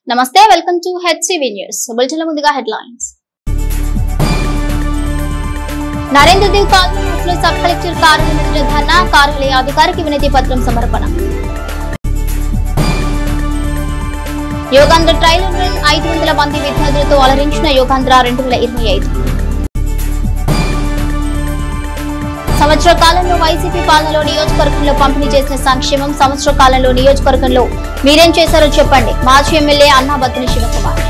నమస్తే welcome to HCV news bulletin లో ముందుగా హెడ్లైన్స్ నరేంద్ర దేవ్ కాలనీలో సబ్ కలెక్టర్ కార్యాలయం ఎదుట ధర్నా కార్యాలయ అధికారికి వినతి పత్రం సమర్పణ యోగాంధ్ర ట్రైలర్ రన్ 500 మంది విద్యార్థులతో అలరించిన యోగాంధ్ర 2025 సంవత్సర కాలంలో వైసీపీ పాలనలో నియోజకవర్గంలో పంపిణీ చేసిన సంక్షేమం సంవత్సర కాలంలో నియోజకవర్గంలో మీరేం చేశారో చెప్పండి మాజీ ఎమ్మెల్యే అన్నాబత్తిని శివకుమార్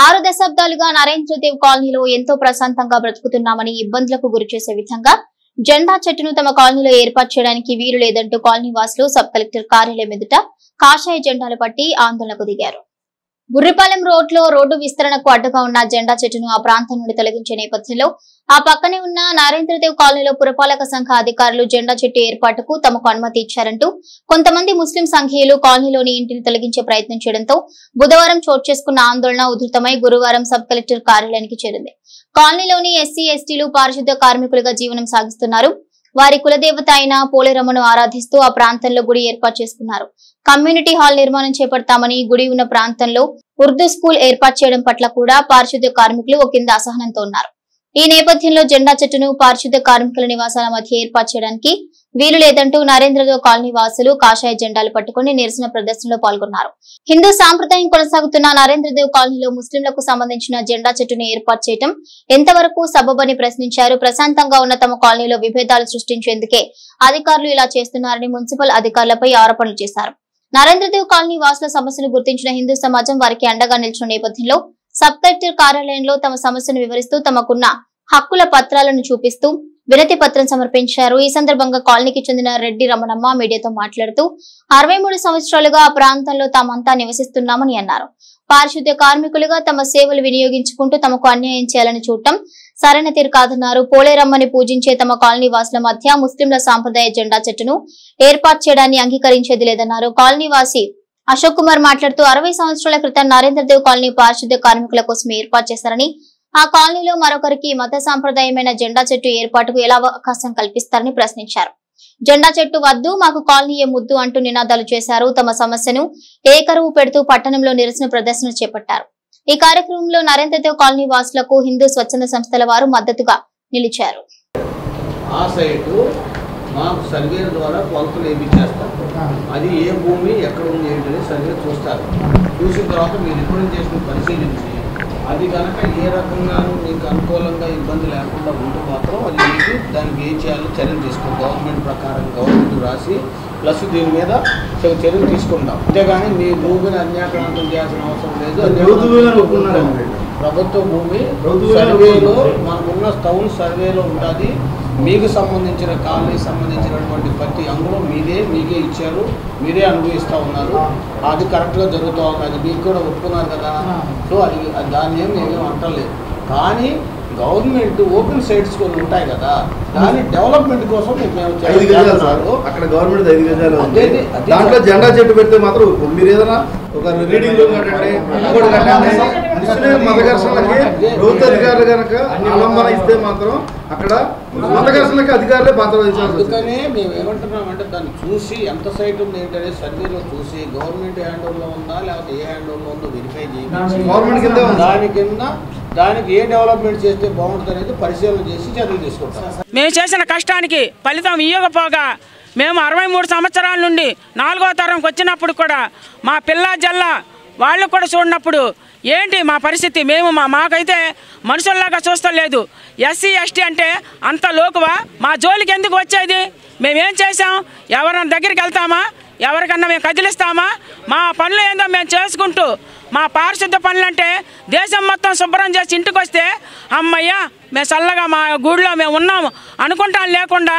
6 దశాబ్దాలుగా నరేంద్ర దేవ్ కాలనీలో ఎంతో ప్రశాంతంగా బ్రతుకుతున్నామని ఇబ్బందులకు గురిచేసే విధంగా జెండా చెట్టును తమ కాలనీలో ఏర్పాటు చేయడానికి వీలు లేదంటూ కాలనీ వాసులు సబ్ కలెక్టర్ కార్యాలయం ఎదుట కాషాయ జెండాలు పట్టి ఆందోళనకు దిగారు. బుర్రిపాలెం రోడ్డు విస్తరణకు అడ్డుగా ఉన్న జెండా చెట్టును ఆ ప్రాంతం నుండి తొలగించే నేపథ్యంలో ఆ పక్కనే ఉన్న నరేంద్రదేవ్ కాలనీలో పురపాలక సంఘ అధికారులు జెండా చెట్టు ఏర్పాటుకు తమకు అనుమతి ఇచ్చారంటూ కొంతమంది ముస్లిం సంఘీయులు కాలనీలోని ఇంటిని తొలగించే ప్రయత్నం చేయడంతో బుధవారం చోటు చేసుకున్న ఆందోళన ఉధృతమై గురువారం సబ్ కలెక్టర్ కార్యాలయానికి చేరింది. కాలనీలోని ఎస్సీ ఎస్టీలు పారిశుద్ధ్య కార్మికులుగా జీవనం సాగిస్తున్నారు. వారి కులదేవత అయిన పోలేరమ్మను ఆరాధిస్తూ ఆ ప్రాంతంలో గుడి ఏర్పాటు చేసుకున్నారు. కమ్యూనిటీ హాల్ నిర్మాణం చేపడతామని గుడి ఉన్న ప్రాంతంలో ఉర్దూ స్కూల్ ఏర్పాటు చేయడం పట్ల కూడా పారిశుద్ధ్య కార్మికులు ఒక కింద అసహనంతో ఉన్నారు. ఈ నేపథ్యంలో జెండా చెట్టును పారిశుద్ధ్య కార్మికుల నివాసాల మధ్య ఏర్పాటు చేయడానికి వీలు లేదంటూ నరేంద్రదేవ్ కాలనీ వాసులు కాషాయ జెండాలు పట్టుకుని నిరసన ప్రదర్శనలో పాల్గొన్నారు. హిందూ సాంప్రదాయం కొనసాగుతున్న నరేంద్రదేవ్ కాలనీలో ముస్లింలకు సంబంధించిన జెండా చెట్టును ఏర్పాటు చేయడం ఎంతవరకు సబబని ప్రశ్నించారు. ప్రశాంతంగా ఉన్న తమ కాలనీలో విభేదాలు సృష్టించేందుకే అధికారులు ఇలా చేస్తున్నారని మున్సిపల్ అధికారులపై ఆరోపణలు చేశారు. నరేంద్రదేవ్ కాలనీ వాసుల సమస్యను గుర్తించిన హిందూ సమాజం వారికి అండగా నిలిచిన నేపథ్యంలో సబ్ కలెక్టర్ కార్యాలయంలో తమ సమస్యను వివరిస్తూ తమకున్న హక్కుల పత్రాలను చూపిస్తూ వినతి పత్రం సమర్పించారు. ఈ సందర్భంగా కాలనీకి చెందిన రెడ్డి రమణమ్మ మీడియాతో మాట్లాడుతూ 63 సంవత్సరాలుగా ఆ ప్రాంతంలో తామంతా నివసిస్తున్నామని అన్నారు. పారిశుద్ధ్య కార్మికులుగా తమ సేవలు వినియోగించుకుంటూ తమకు అన్యాయం చేయాలని చూడటం సరైన తీరు కాదన్నారు. పోలేరమ్మని పూజించే తమ కాలనీ వాసుల మధ్య ముస్లింల సాంప్రదాయ జెండా చెట్టును ఏర్పాటు చేయడాన్ని అంగీకరించేది లేదన్నారు. కాలనీ వాసి అశోక్ కుమార్ మాట్లాడుతూ 60 సంవత్సరాల క్రితం నరేంద్రదేవ్ కాలనీ పారిశుద్ధ్య కార్మికుల కోసం ఏర్పాటు చేశారని ఆ కాలనీలో మరొకరికి మత సాంప్రదాయమైన జెండా చెట్టు ఏర్పాటుకు ఎలా అవకాశం కల్పిస్తారని ప్రశ్నించారు. జెండా చెట్టు వద్దు మాకు కాలనీయే ముద్దు అంటూ నినాదాలు చేశారు. తమ సమస్యను ఏకరువు పెడుతూ పట్టణంలో నిరసన ప్రదర్శన చేపట్టారు. ఈ కార్యక్రమంలో నరేంద్రదేవ్ కాలనీ వాసులకు హిందూ స్వచ్ఛంద సంస్థల వారు మద్దతుగా నిలిచారు. మాకు సర్వేల ద్వారా కొలతలు వేయించేస్తారు. అది ఏ భూమి ఎక్కడ ఉంది ఏంటని సర్వే చూస్తారు. చూసిన తర్వాత మీరు రిపోర్ట్ చేసిన పరిశీలించి అది కనుక ఏ రకంగా మీకు అనుకూలంగా ఇబ్బంది లేకుండా ఉంటే మాత్రం అది మీకు దానికి ఏం చేయాలో చర్యలు తీసుకుంటాం. గవర్నమెంట్ ప్రకారం గవర్నమెంట్ రాసి ప్లస్ దీని మీద చర్యలు తీసుకుంటాం. అంతేగాని మీ భూమిని అన్యాక్రాంతం చేయాల్సిన అవసరం లేదు. ప్రభుత్వ భూమి సర్వేలో మనకున్న టౌన్ సర్వేలో ఉంటుంది. మీకు సంబంధించిన కాలనీకి సంబంధించినటువంటి ప్రతి అంగుళం మీకే ఇచ్చారు, మీరే అనుభవిస్తూ ఉన్నారు. అది కరెక్ట్గా జరుగుతూ ఉంది. అది మీకు కూడా ఒప్పుకున్నారు కదా. సో అది దాన్ని మేమేం అంటలేదు. కానీ గవర్నమెంట్ ఓపెన్ సైట్స్ కొన్ని ఉంటాయి కదా, దాని డెవలప్మెంట్ కోసం అక్కడ గవర్నమెంట్ 5 గజాలు దాంట్లో జెండా చెట్టు పెడితే మాత్రం మీరు ఏదైనా ఒక రీడింగ్ రూమ్ కట్టండి, ఇంకోటి కట్టండి. మత ఘర్షణలకి ప్రభుత్వ అధికారులు కనుక ఆలంబన ఇస్తే మాత్రం అక్కడ మత ఘర్షణలకి అధికారులే పాత్ర వహించాలి. అందుకనే మేము ఏమంటున్నామంటే దాన్ని చూసి ఎంత సైట్ ఉంది ఏంటనే సర్వేలో చూసి గవర్నమెంట్ హ్యాండ్ ఓవర్లో ఉందా లేకపోతే ఏ హ్యాండ్ ఓవర్లో ఉందో వెరిఫై చేయాలి. గవర్నమెంట్ కింద దానికి ఏ డెవలప్మెంట్ చేస్తే బాగుంటుంది అనేది పరిశీలన చేసి చర్యలు తీసుకుంటాం. మేము చేసిన కష్టానికి ఫలితం ఇవ్వకపోగా మేము 63 సంవత్సరాల నుండి 4వ తరంకి వచ్చినప్పుడు కూడా మా పిల్ల జల్ల వాళ్ళు కూడా చూడనప్పుడు ఏంటి మా పరిస్థితి? మేము మాకైతే మనుషుల్లాగా చూస్తలేదు. ఎస్సీ ఎస్టీ అంటే అంత లోకువా? మా జోలికి ఎందుకు వచ్చేది? మేమేం చేసాం? ఎవరైనా దగ్గరికి వెళ్తామా? ఎవరికన్నా మేము కదిలిస్తామా? మా పనులు ఏందో మేము చేసుకుంటూ మా పారిశుద్ధ పనులంటే దేశం మొత్తం శుభ్రం చేసి ఇంటికి వస్తే అమ్మయ్య మేము చల్లగా మా గూడిలో మేము ఉన్నాము అనుకుంటాం. లేకుండా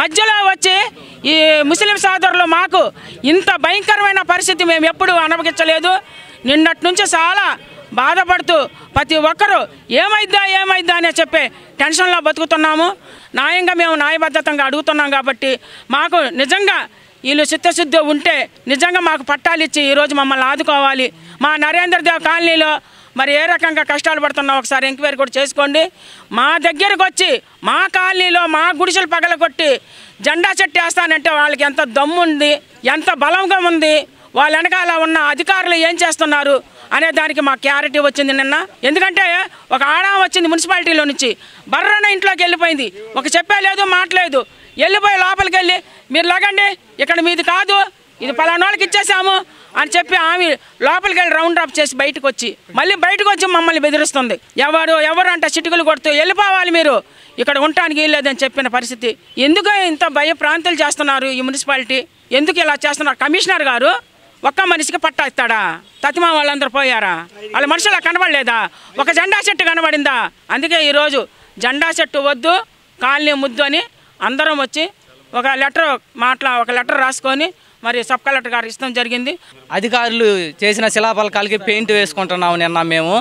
మధ్యలో వచ్చి ఈ ముస్లిం సోదరులు మాకు ఇంత భయంకరమైన పరిస్థితి మేము ఎప్పుడూ అనుభవించలేదు. నిన్నటి నుంచి చాలా బాధపడుతూ ప్రతి ఒక్కరూ ఏమైద్దా అని చెప్పే టెన్షన్లో బతుకుతున్నాము. న్యాయంగా మేము న్యాయబద్ధతంగా అడుగుతున్నాం కాబట్టి మాకు నిజంగా వీళ్ళు చిత్తశుద్ధి ఉంటే నిజంగా మాకు పట్టాలు ఇచ్చి ఈరోజు మమ్మల్ని ఆదుకోవాలి. మా నరేంద్రదేవ్ కాలనీలో మరి ఏ రకంగా కష్టాలు పడుతున్నాం ఒకసారి ఎంక్వైరీ కూడా చేసుకోండి. మా దగ్గరకు వచ్చి మా కాలనీలో మా గుడిసెలు పగలగొట్టి జెండా చెట్టు వేస్తానంటే వాళ్ళకి ఎంత దమ్ము ఉంది, ఎంత బలంగా ఉంది. వాళ్ళ వెనకాల ఉన్న అధికారులు ఏం చేస్తున్నారు అనే దానికి మాకు క్లారిటీ వచ్చింది నిన్న. ఎందుకంటే ఒక ఆడామ వచ్చింది మున్సిపాలిటీలో నుంచి, బర్రన ఇంట్లోకి వెళ్ళిపోయింది, ఒక చెప్పే లేదు మాట్లేదు, వెళ్ళిపోయి లోపలికి వెళ్ళి మీరు లాగండి ఇక్కడ మీది కాదు, ఇది పలానా వాళ్ళకి ఇచ్చేసాము అని చెప్పి ఆమె లోపలికి వెళ్ళి రౌండ్ అప్ చేసి బయటకు వచ్చి మళ్ళీ బయటకు వచ్చి మమ్మల్ని బెదిరిస్తుంది. ఎవరు అంటే చిటికలు కొడుతూ వెళ్ళిపోవాలి, మీరు ఇక్కడ ఉండటానికి వీల్లేదని చెప్పిన పరిస్థితి. ఎందుకు ఇంత భయప్రాంతాలు చేస్తున్నారు ఈ మున్సిపాలిటీ? ఎందుకు ఇలా చేస్తున్నారు? కమిషనర్ గారు ఒక్క మనిషికి పట్టా ఇస్తాడా? తతిమా వాళ్ళందరూ పోయారా? వాళ్ళ మనుషులా కనబడలేదా? ఒక జెండా చెట్టు కనబడిందా? అందుకే ఈరోజు జెండా చెట్టు వద్దు కాలనీ ముద్దు అని అందరం వచ్చి ఒక లెటర్ రాసుకొని మరి సబ్ కలెక్టర్ గారు ఇష్టం జరిగింది. అధికారులు చేసిన శిలాఫలకాలకి పెయింట్ వేసుకుంటున్నాము నిన్న మేము.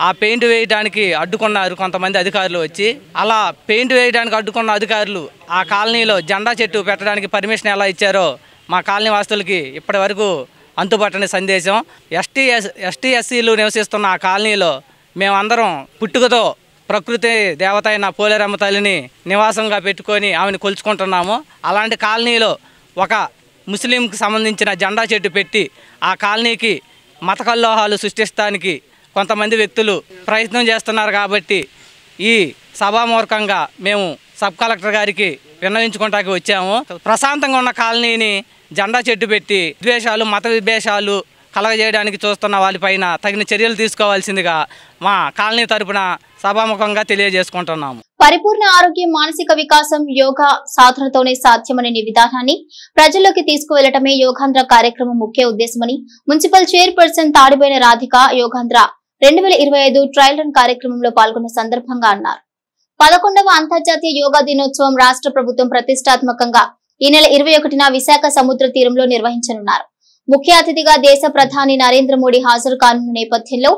ఆ పెయింట్ వేయడానికి అడ్డుకున్నారు కొంతమంది అధికారులు వచ్చి. అలా పెయింట్ వేయడానికి అడ్డుకున్న అధికారులు ఆ కాలనీలో జెండా చెట్టు పెట్టడానికి పర్మిషన్ ఎలా ఇచ్చారో మా కాలనీ వాసులకి ఇప్పటి వరకు అంతుపట్టని సందేశం. ఎస్టీ ఎస్సీలు నివసిస్తున్న ఆ కాలనీలో మేమందరం పుట్టుకతో ప్రకృతి దేవత అయిన పోలేరమ్మ తల్లిని నివాసంగా పెట్టుకొని ఆమెను కొలుచుకుంటున్నాము. అలాంటి కాలనీలో ఒక ముస్లింకి సంబంధించిన జెండా చెట్టు పెట్టి ఆ కాలనీకి మత కల్లోహాలు సృష్టిస్తానికి కొంతమంది వ్యక్తులు ప్రయత్నం చేస్తున్నారు. కాబట్టి ఈ సభామూర్ఖంగా మేము సబ్ కలెక్టర్ గారికి విన్నవించుకోవడానికి వచ్చాము. ప్రశాంతంగా ఉన్న కాలనీని జెండా చెట్టు పెట్టి ద్వేషాలు మత విద్వేషాలు కలగజేయడానికి చూస్తున్న వాళ్ళపైన తగిన చర్యలు తీసుకోవాల్సిందిగా మా కాలనీ తరపున సభాముఖంగా తెలియజేసుకుంటున్నాము. పరిపూర్ణ ఆరోగ్యం, మానసిక వికాసం యోగా సాధనతోనే సాధ్యమనే విధానాన్ని ప్రజల్లోకి తీసుకువెళ్లటమే యోగాంధ్ర కార్యక్రమం ముఖ్య ఉద్దేశమని municipal chairperson Tadiboyina Radhika Yogandhra 2025 trial run కార్యక్రమంలో పాల్గొన్న సందర్భంగా అన్నారు. 11వ అంతర్జాతీయ యోగా దినోత్సవం రాష్ట్ర ప్రభుత్వం ప్రతిష్టాత్మకంగా ఈ నెల 21న విశాఖ సముద్ర తీరంలో నిర్వహించనున్నారు. ముఖ్య అతిథిగా దేశ ప్రధాని నరేంద్ర మోడీ హాజరు కానున్న నేపథ్యంలో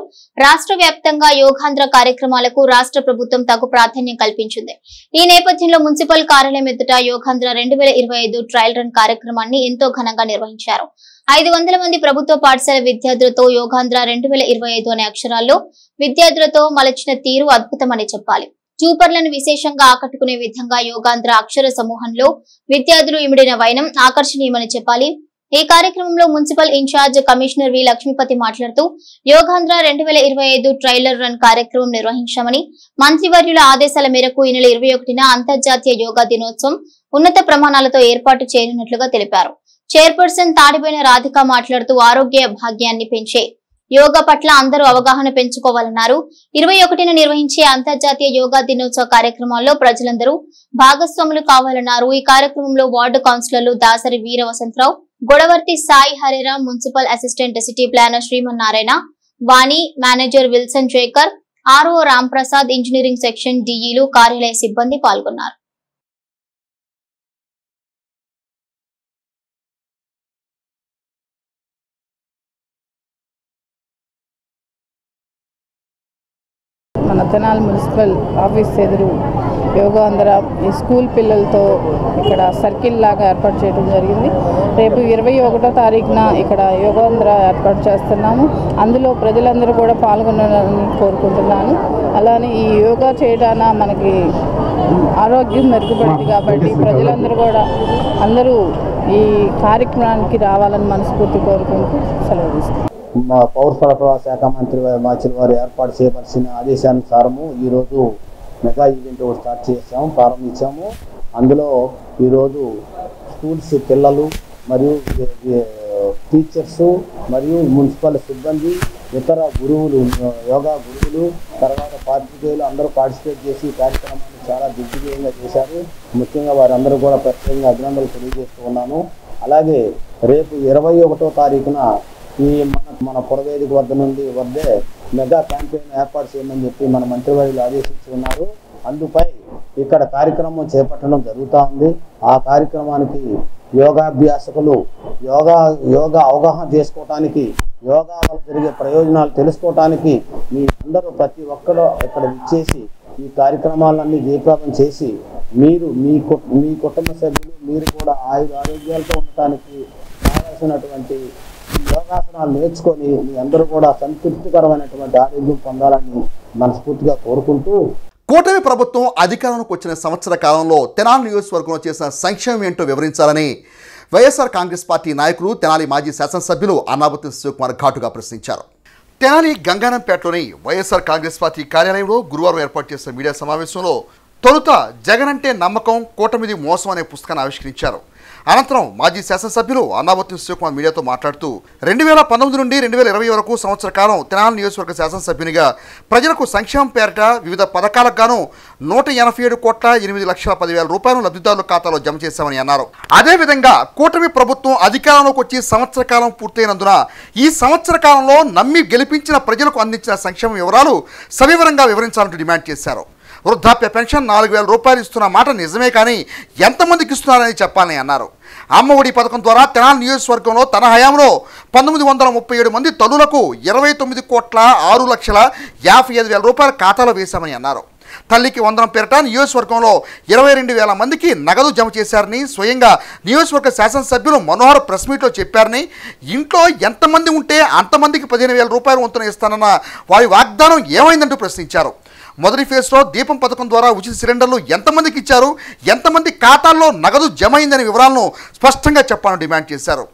రాష్ట్ర వ్యాప్తంగా యోగాంధ్ర కార్యక్రమాలకు రాష్ట్ర ప్రభుత్వం తగు ప్రాధాన్యం కల్పించింది. ఈ నేపథ్యంలో మున్సిపల్ కార్యాలయం ఎదుట యోగాంధ్ర 2025 ట్రయల్ రన్ కార్యక్రమాన్ని ఎంతో ఘనంగా నిర్వహించారు. 500 మంది ప్రభుత్వ పాఠశాల విద్యార్థులతో యోగాంధ్ర 2025 అనే అక్షరాల్లో విద్యార్థులతో మలచిన తీరు అద్భుతమని చెప్పాలి. చూపర్లను విశేషంగా ఆకట్టుకునే విధంగా యోగాంధ్ర అక్షర సమూహంలో విద్యార్థులు ఇమిడిన వైనం ఆకర్షణీయమని చెప్పాలి. ఈ కార్యక్రమంలో municipal incharge commissioner V Lakshmipathi మాట్లాడుతూ యోగాంధ్ర 2025 ట్రైలర్ రన్ కార్యక్రమం నిర్వహించామని, మంత్రివర్యుల ఆదేశాల మేరకు ఈ నెల 21న అంతర్జాతీయ యోగా దినోత్సవం ఉన్నత ప్రమాణాలతో ఏర్పాటు చేయనున్నట్లుగా తెలిపారు. చైర్పర్సన్ తాడిబోయిన రాధిక మాట్లాడుతూ ఆరోగ్య భాగ్యాన్ని పెంచే యోగా పట్ల అందరూ అవగాహన పెంచుకోవాలన్నారు. 21న నిర్వహించే అంతర్జాతీయ యోగా దినోత్సవ కార్యక్రమాల్లో ప్రజలందరూ భాగస్వాములు కావాలన్నారు. ఈ కార్యక్రమంలో వార్డు కౌన్సిలర్లు Dasari Veera Vasantharao, Godavarthi Sai Harera, municipal assistant city planner Srimannarayana, Vani, manager Wilson Sekhar, RO Ramprasad, engineering section డిఈలు, కార్యాలయ సిబ్బంది పాల్గొన్నారు. మన తెనాలి మున్సిపల్ ఆఫీస్ ఎదురు యోగాంధ్ర ఈ స్కూల్ పిల్లలతో ఇక్కడ సర్కిల్ లాగా ఏర్పాటు చేయడం జరిగింది. రేపు 21వ తారీఖున ఇక్కడ యోగాంధ్ర ఏర్పాటు చేస్తున్నాము. అందులో ప్రజలందరూ కూడా పాల్గొనాలని కోరుకుంటున్నాను. అలానే ఈ యోగా చేయడాన మనకి ఆరోగ్యం మెరుగుపడింది కాబట్టి ప్రజలందరూ కూడా అందరూ ఈ కార్యక్రమానికి రావాలని మనస్ఫూర్తి కోరుకుంటూ సెలవు తీసుకుంటాం. మా పౌర సరఫరా శాఖ మంత్రి మాచిల్ వారు ఏర్పాటు చేయవలసిన ఆదేశానుసారము ఈరోజు మెగా ఈవెంట్ స్టార్ట్ చేసాము, ప్రారంభించాము. అందులో ఈరోజు స్కూల్స్ పిల్లలు మరియు టీచర్స్ మరియు మున్సిపల్ సిబ్బంది, ఇతర గురువులు, యోగా గురువులు, తర్వాత పాత్రికేయులు అందరూ పార్టిసిపేట్ చేసి ఈ కార్యక్రమాన్ని చాలా దిగ్విజయంగా చేశారు. ముఖ్యంగా వారందరూ కూడా ప్రత్యేకంగా అభినందనలు తెలియజేస్తూ ఉన్నాను. అలాగే రేపు 21వ తారీఖున ఈ మన పురవేదిక వద్దే మెగా క్యాంపెయిన్ ఏర్పాటు చేయమని చెప్పి మన మంత్రివర్యులు ఆదేశించి ఉన్నారు. అందుపై ఇక్కడ కార్యక్రమం చేపట్టడం జరుగుతూ ఉంది. ఆ కార్యక్రమానికి యోగాభ్యాసకులు యోగా అవగాహన చేసుకోవటానికి, యోగా వల్ల జరిగే ప్రయోజనాలు తెలుసుకోవటానికి మీ అందరూ ప్రతి ఒక్కరూ ఇక్కడ ఇచ్చేసి ఈ కార్యక్రమాలన్నీ జయప్రదం చేసి మీరు మీ కుటుంబ సభ్యులు మీరు కూడా ఆరోగ్యాలతో ఉండటానికి కావాల్సినటువంటి యోగాసనాలు నేర్చుకొని మీ అందరూ కూడా సంతృప్తికరమైనటువంటి ఆరోగ్యం పొందాలని మనస్ఫూర్తిగా కోరుకుంటూ, కూటమి ప్రభుత్వం అధికారంలోకి వచ్చిన సంవత్సర కాలంలో తెనాలి నియోజకవర్గంలో చేసిన సంక్షేమం ఏంటో వివరించాలని వైఎస్ఆర్ కాంగ్రెస్ పార్టీ నాయకులు తెనాలి మాజీ శాసనసభ్యులు అన్నాబత్తి శివకుమార్ ఘాటుగా ప్రశ్నించారు. తెనాలి గంగానంపేటలోని వైఎస్ఆర్ కాంగ్రెస్ పార్టీ కార్యాలయంలో గురువారం ఏర్పాటు చేసిన మీడియా సమావేశంలో తొలుత జగన్ అంటే నమ్మకం, కూటమిది మోసం అనే పుస్తకాన్ని ఆవిష్కరించారు. అనంతరం మాజీ శాసనసభ్యులు అన్నాబత్తి శివకుమార్ మీడియాతో మాట్లాడుతూ 2019 నుండి 2020 వరకు సంవత్సర కాలం తెనాలి నియోజకవర్గ శాసనసభ్యునిగా ప్రజలకు సంక్షేమం పేరిట వివిధ పథకాలకు గాను 187,08,10,000 రూపాయలు లబ్ధిదారుల ఖాతాలో జమ చేశామని అన్నారు. అదేవిధంగా కూటమి ప్రభుత్వం అధికారంలోకి వచ్చి సంవత్సర కాలం పూర్తయినందున ఈ సంవత్సర కాలంలో నమ్మి గెలిపించిన ప్రజలకు అందించిన సంక్షేమ వివరాలు సవివరంగా వివరించాలంటూ డిమాండ్ చేశారు. వృద్ధాప్య పెన్షన్ 4,000 రూపాయలు ఇస్తున్న మాట నిజమే, కానీ ఎంతమందికి ఇస్తున్నారని చెప్పాలని అన్నారు. అమ్మఒడి పథకం ద్వారా తెనాలి నియోజకవర్గంలో తన హయాంలో 1937 మంది తల్లులకు 29,06,55,000 రూపాయల ఖాతాలో వేశామని అన్నారు. తల్లికి వందనం పేరిట నియోజకవర్గంలో 22,000 మందికి నగదు జమ చేశారని స్వయంగా నియోజకవర్గ శాసనసభ్యులు మనోహర్ ప్రెస్ మీట్లో చెప్పారని, ఇంట్లో ఎంతమంది ఉంటే అంతమందికి 15,000 రూపాయలు వంతున ఇస్తానన్న వారి వాగ్దానం ఏమైందంటూ ప్రశ్నించారు. మొదటి ఫేజ్లో దీపం పథకం ద్వారా ఉచిత సిలిండర్లు ఎంతమందికి ఇచ్చారు, ఎంతమంది ఖాతాల్లో నగదు జమ అయిందనే వివరాలను స్పష్టంగా చెప్పాలని డిమాండ్ చేశారు.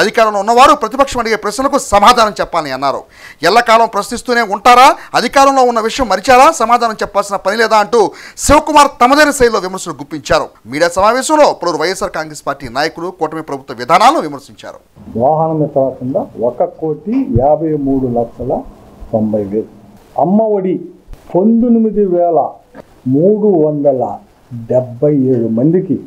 అధికారంలో ఉన్నవారు ప్రతిపక్షం అడిగే ప్రశ్నలకు సమాధానం చెప్పాలని అన్నారు. ఎల్లకాలం ప్రశ్నిస్తూనే ఉంటారా, అధికారంలో ఉన్న విషయం మరిచారా, సమాధానం చెప్పాల్సిన పని లేదా అంటూ శివకుమార్ తమదైన శైలిలో విమర్శలు గుప్పించారు. మీడియా సమావేశంలో పలువురు వైఎస్ఆర్ కాంగ్రెస్ పార్టీ నాయకులు కూటమి ప్రభుత్వ విధానాలను విమర్శించారు. వాహన మిత్ర కింద 1,53,90,000, అమ్మఒడి 19,377 మందికి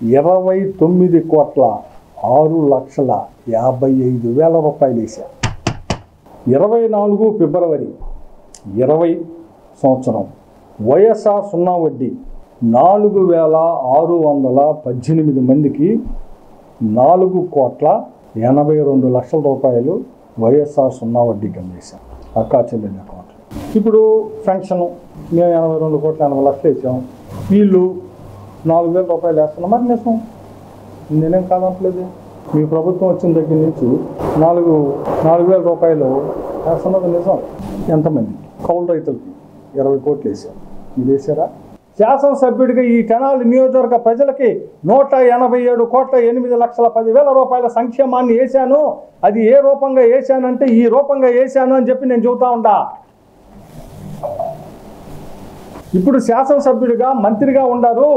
29,06,55,000 రూపాయలు వేశారు. 24 ఫిబ్రవరి 20 సంవత్సరం వైఎస్ఆర్ సున్నా వడ్డీ 4,618 మందికి 4,82,00,000 రూపాయలు వైఎస్ఆర్ సున్నా వడ్డీ కింద వేశాం అక్కా చెల్లెళ్ళ అకౌంట్లో. ఇప్పుడు పెన్షను మేము 82,80,00,000 వేసాం, వీళ్ళు 4,000 రూపాయలు వేస్తున్నాం. మరి నిజం, నేనేం కాదంటలేదు. మీ ప్రభుత్వం వచ్చిన దగ్గర నుంచి 4,000 రూపాయలు వేస్తున్నది నిజం. ఎంతమంది కౌలు రైతులకి 20 కోట్లు వేసాం, మీరు వేసారా? శాసనసభ్యుడిగా ఈ తెనాలి నియోజకవర్గ ప్రజలకి 187,08,10,000 రూపాయల సంక్షేమాన్ని వేశాను. అది ఏ రూపంగా వేశానంటే ఈ రూపంగా వేశాను అని చెప్పి నేను చెబుతా ఉంటా. ఇప్పుడు శాసనసభ్యుడిగా మంత్రిగా ఉండారు.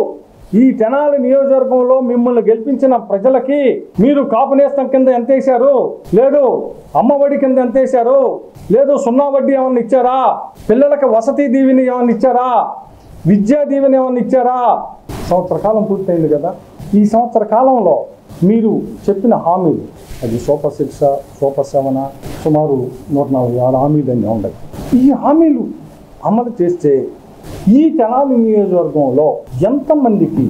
ఈ తెనాలి నియోజకవర్గంలో మిమ్మల్ని గెలిపించిన ప్రజలకి మీరు కాపు నేస్తం కింద ఎంత వేశారు, లేదు అమ్మఒడి కింద ఎంత వేశారు, లేదు సున్నా వడ్డీ ఏమన్నా ఇచ్చారా, పిల్లలకి వసతి దీవెని ఏమన్నా ఇచ్చారా, విద్యా దీవెని ఏమన్నా ఇచ్చారా? సంవత్సర కాలం పూర్తయింది కదా. ఈ సంవత్సర కాలంలో మీరు చెప్పిన హామీలు, అది సూపర్ 6 సూపర్ 7 సుమారు 146 హామీలు అన్నీ ఉన్నాయి. ఈ హామీలు అమలు చేస్తే ఈ తెనాలి నియోజకవర్గంలో ఎంతమందికి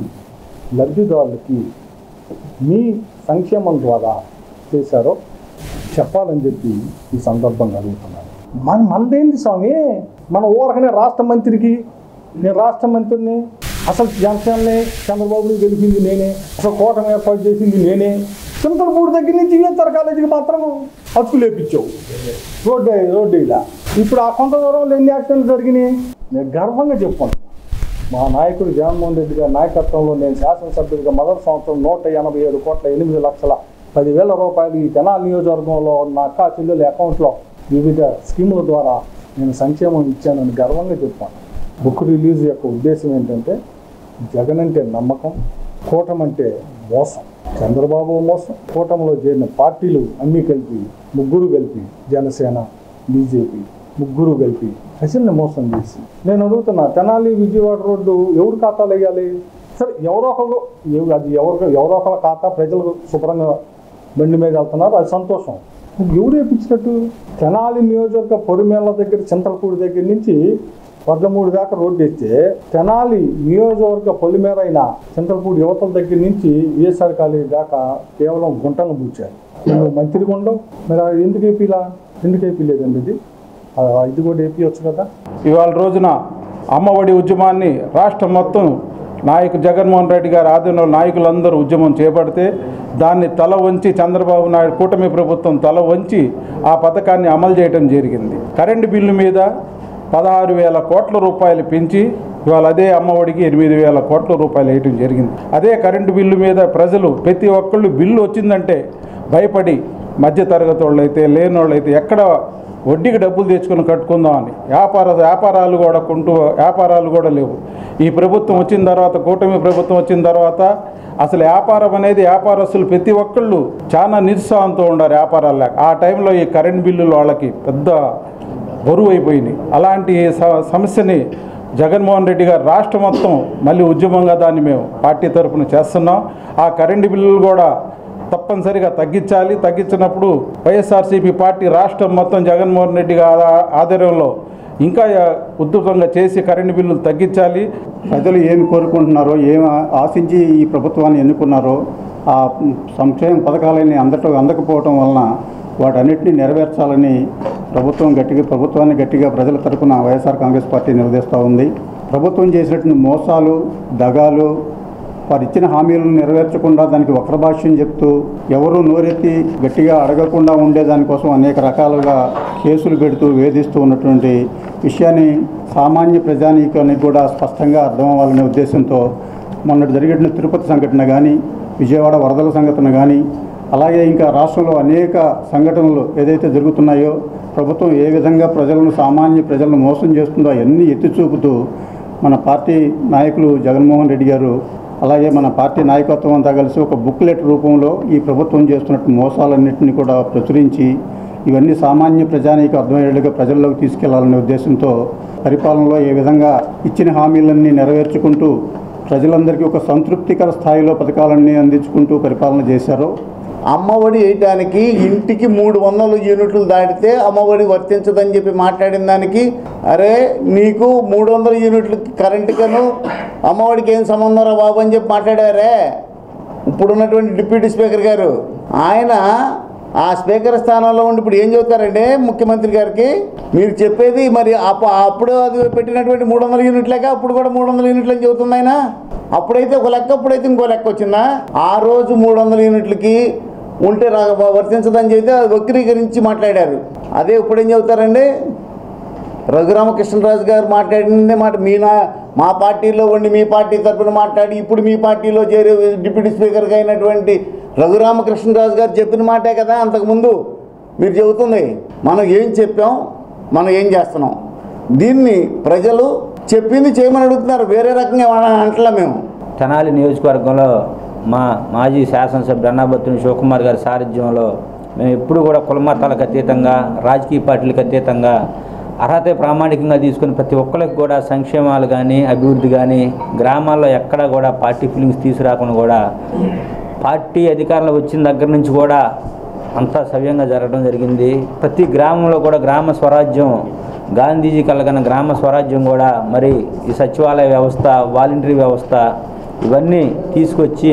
లబ్ధిదారులకి మీ సంక్షేమం ద్వారా చేశారో చెప్పాలని చెప్పి ఈ సందర్భంగా అడుగుతున్నాను. మనదేంటి స్వామి, మన ఊరకనే రాష్ట్ర మంత్రికి, నేను రాష్ట్ర మంత్రిని, అసలు జనసేనని చంద్రబాబుని గెలిపింది నేనే, అసలు కూటమి ఏర్పాటు చేసింది నేనే. చింతలపూడి దగ్గర నుంచి యువతర కాలేజీకి మాత్రం అతుకు లేపించావు రోడ్డు ఇలా. ఇప్పుడు ఆ కొంత దూరంలో ఎన్ని యాక్సిడెంట్లు జరిగినాయి నేను గర్వంగా చెప్పుకున్నాను. మా నాయకుడు జగన్మోహన్ రెడ్డి గారి నాయకత్వంలో నేను శాసనసభ్యుడిగా మొదటి సంవత్సరం 187,08,10,000 రూపాయలు ఈ తెనాలి నియోజకవర్గంలో నా అక్కా చెల్లెల అకౌంట్లో వివిధ స్కీముల ద్వారా నేను సంక్షేమం ఇచ్చానని గర్వంగా చెప్పాను. బుక్ రిలీజ్ యొక్క ఉద్దేశం ఏంటంటే జగన్ అంటే నమ్మకం, కూటమి అంటే మోసం. చంద్రబాబు మోసం, కూటమిలో చేరిన పార్టీలు అన్నీ కలిపి ముగ్గురు కలిపి జనసేన బీజేపీ ముగ్గురు కలిపి ప్రజల్ని మోసం చేసి నేను అడుగుతున్నా, తెనాలి విజయవాడ రోడ్డు ఎవరు ఖాతాలు వేయాలి? సరే ఎవరో ఒకరు, అది ఎవరో ఒకళ్ళ ఖాతా, ప్రజలు శుభ్రంగా బండి మీద వెళ్తున్నారు, అది సంతోషం. ఎవరు వేయించినట్టు? తెనాలి నియోజకవర్గ పొరిమేళ్ల దగ్గర చింతలపూడి దగ్గర నుంచి 13 దాకా రోడ్డు వేస్తే తెనాలి నియోజకవర్గ పొలిమేరైన చింతలపూడి యువతల దగ్గర నుంచి విఎస్ఆర్ కాలేజీ దాకా కేవలం గుంటను పూడ్చారు. నువ్వు మంత్రిగా ఉండవు, మరి ఎందుకు వేయలేదండి? ఇది కూడా వేయవచ్చు కదా. ఇవాళ రోజున అమ్మఒడి ఉద్యమాన్ని రాష్ట్రం మొత్తం జగన్మోహన్ రెడ్డి గారి ఆధ్వర్యంలో నాయకులందరూ ఉద్యమం చేపడితే దాన్ని తల వంచి చంద్రబాబు నాయుడు కూటమి ప్రభుత్వం తల వంచి ఆ పథకాన్ని అమలు చేయడం జరిగింది. కరెంటు బిల్లు మీద 16,000 కోట్ల రూపాయలు పెంచి ఇవాళ అదే అమ్మఒడికి 8,000 కోట్ల రూపాయలు వేయటం జరిగింది. అదే కరెంటు బిల్లు మీద ప్రజలు ప్రతి ఒక్కళ్ళు బిల్లు వచ్చిందంటే భయపడి మధ్యతరగతి వాళ్ళు అయితే లేని వాళ్ళు అయితే ఎక్కడ వడ్డీకి డబ్బులు తెచ్చుకొని కట్టుకుందామని వ్యాపారాలు కూడా లేవు. ఈ ప్రభుత్వం వచ్చిన తర్వాత, కూటమి ప్రభుత్వం వచ్చిన తర్వాత అసలు వ్యాపారం అనేది వ్యాపారస్తులు ప్రతి ఒక్కళ్ళు చాలా నిరుత్సాహంతో ఉన్నారు వ్యాపారాలు లేక. ఆ టైంలో ఈ కరెంట్ బిల్లులు వాళ్ళకి పెద్ద బరువు అయిపోయినాయి. అలాంటి సమస్యని జగన్మోహన్ రెడ్డి గారు రాష్ట్రం మొత్తం మళ్ళీ ఉద్యమంగా దాన్ని మేము పార్టీ తరఫున చేస్తున్నాం. ఆ కరెంటు బిల్లులు కూడా తప్పనిసరిగా తగ్గించాలి. తగ్గించినప్పుడు వైఎస్ఆర్సీపీ పార్టీ రాష్ట్రం మొత్తం జగన్మోహన్ రెడ్డి గారి ఆధ్వర్యంలో ఇంకా ఉధృతంగా చేసి కరెంటు బిల్లులు తగ్గించాలి. ప్రజలు ఏమి కోరుకుంటున్నారో, ఏమి ఆశించి ఈ ప్రభుత్వాన్ని ఎన్నుకున్నారో ఆ సంక్షేమ పథకాలని అందకపోవటం వలన వాటన్నిటిని నెరవేర్చాలని ప్రభుత్వాన్ని గట్టిగా ప్రజల తరపున వైఎస్ఆర్ కాంగ్రెస్ పార్టీ నిలదీస్తూ ఉంది. ప్రభుత్వం చేసినటువంటి మోసాలు, దగాలు, వారు ఇచ్చిన హామీలను నెరవేర్చకుండా దానికి వక్రభాష్యం చెప్తూ ఎవరూ నోరెత్తి గట్టిగా అడగకుండా ఉండేదానికోసం అనేక రకాలుగా కేసులు పెడుతూ వేధిస్తూ ఉన్నటువంటి విషయాన్ని సామాన్య ప్రజానీకానికి కూడా స్పష్టంగా అర్థం అవ్వాలనే ఉద్దేశంతో మొన్నటి జరిగిన తిరుపతి సంఘటన కానీ, విజయవాడ వరదల సంఘటన కానీ, అలాగే ఇంకా రాష్ట్రంలో అనేక సంఘటనలు ఏదైతే జరుగుతున్నాయో ప్రభుత్వం ఏ విధంగా సామాన్య ప్రజలను మోసం చేస్తుందో అవన్నీ ఎత్తి చూపుతూ మన పార్టీ నాయకులు జగన్మోహన్ రెడ్డి గారు అలాగే మన పార్టీ నాయకత్వం అంతా కలిసి ఒక బుక్లెట్ రూపంలో ఈ ప్రభుత్వం చేస్తున్నట్టు మోసాలన్నింటినీ కూడా ప్రచురించి ఇవన్నీ సామాన్య ప్రజానీకి అర్థమయ్యేట్టుగా ప్రజల్లోకి తీసుకెళ్లాలనే ఉద్దేశంతో పరిపాలనలో ఏ విధంగా ఇచ్చిన హామీలన్నీ నెరవేర్చుకుంటూ ప్రజలందరికీ ఒక సంతృప్తికర స్థాయిలో పథకాలన్నీ అందించుకుంటూ పరిపాలన చేశారు. అమ్మఒడి వేయటానికి ఇంటికి 300 యూనిట్లు దాటితే అమ్మఒడి వర్తించదని చెప్పి మాట్లాడిన దానికి, అరే నీకు 300 యూనిట్లు కరెంటుకను అమ్మఒడికి ఏం సంబంధం రా బాబు అని చెప్పి మాట్లాడారే ఇప్పుడున్నటువంటి డిప్యూటీ స్పీకర్ గారు. ఆయన ఆ స్పీకర్ స్థానంలో ఉండి ఇప్పుడు ఏం చెబుతారంటే ముఖ్యమంత్రి గారికి, మీరు చెప్పేది మరి అప్పుడు అది పెట్టినటువంటి 300 యూనిట్లేక అప్పుడు కూడా 300 యూనిట్లు అని చెబుతుంది ఆయన. అప్పుడైతే ఒక లెక్క, అప్పుడైతే ఇంకో లెక్క వచ్చిందా? ఆ రోజు 300 యూనిట్లకి ఉంటే వర్తించదని చెబితే అది వక్రీకరించి మాట్లాడారు. అదే ఇప్పుడేం చెబుతారండి, రఘురామకృష్ణరాజు గారు మాట్లాడిందే మాట మా పార్టీలో ఉండి మీ పార్టీ తరఫున మాట్లాడి ఇప్పుడు మీ పార్టీలో చేరే డిప్యూటీ స్పీకర్గా అయినటువంటి రఘురామకృష్ణరాజు గారు చెప్పిన మాటే కదా అంతకుముందు మీరు చెబుతుంది. మనం ఏం చెప్పాం, మనం ఏం చేస్తున్నాం, దీన్ని ప్రజలు చెప్పింది చేయమని అడుగుతున్నారు. వేరే రకంగా అంటలా. మేము తెనాలి నియోజకవర్గంలో మా మాజీ శాసనసభ్యుడు అన్నాబత్తుని శివకుమార్ గారి సారథ్యంలో మేము ఎప్పుడు కూడా కులమతాలకు అతీతంగా, రాజకీయ పార్టీలకు అతీతంగా అర్హత ప్రామాణికంగా తీసుకుని ప్రతి ఒక్కరికి కూడా సంక్షేమాలు కానీ, అభివృద్ధి కానీ, గ్రామాల్లో ఎక్కడా కూడా పార్టీ ఫీలింగ్స్ తీసుకురాకుండా కూడా పార్టీ అధికారంలో వచ్చిన దగ్గర నుంచి కూడా అంతా సవ్యంగా జరగడం జరిగింది. ప్రతి గ్రామంలో కూడా గ్రామ స్వరాజ్యం, గాంధీజీ కలగన గ్రామ స్వరాజ్యం కూడా మరి ఈ సచివాలయ వ్యవస్థ, వాలంటరీ వ్యవస్థ ఇవన్నీ తీసుకొచ్చి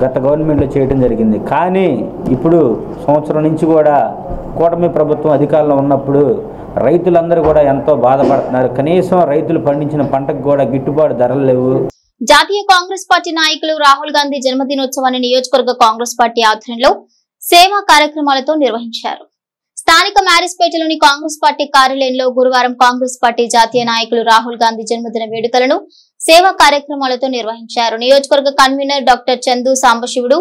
గత గవర్నమెంట్లో చేయడం జరిగింది. కానీ ఇప్పుడు సంవత్సరం నుంచి కూడా కూటమి ప్రభుత్వం అధికారంలో ఉన్నప్పుడు రైతులందరూ కూడా ఎంతో బాధపడుతున్నారు. కనీసం రైతులు పండించిన పంటకు కూడా గిట్టుబాటు ధరలు లేవు. జాతీయ కాంగ్రెస్ పార్టీ నాయకులు రాహుల్ గాంధీ జన్మదినోత్సవాన్ని నియోజకవర్గ కాంగ్రెస్ పార్టీ ఆధ్వర్యంలో సేవా కార్యక్రమాలతో నిర్వహించారు. స్థానిక మ్యారేజ్పేటలోని కాంగ్రెస్ పార్టీ కార్యాలయంలో గురువారం కాంగ్రెస్ పార్టీ జాతీయ నాయకులు రాహుల్ గాంధీ జన్మదిన వేడుకలను సేవా కార్యక్రమాలతో నిర్వహించారు. నియోజకవర్గ కన్వీనర్ డాక్టర్ చందు సాంబశివుడు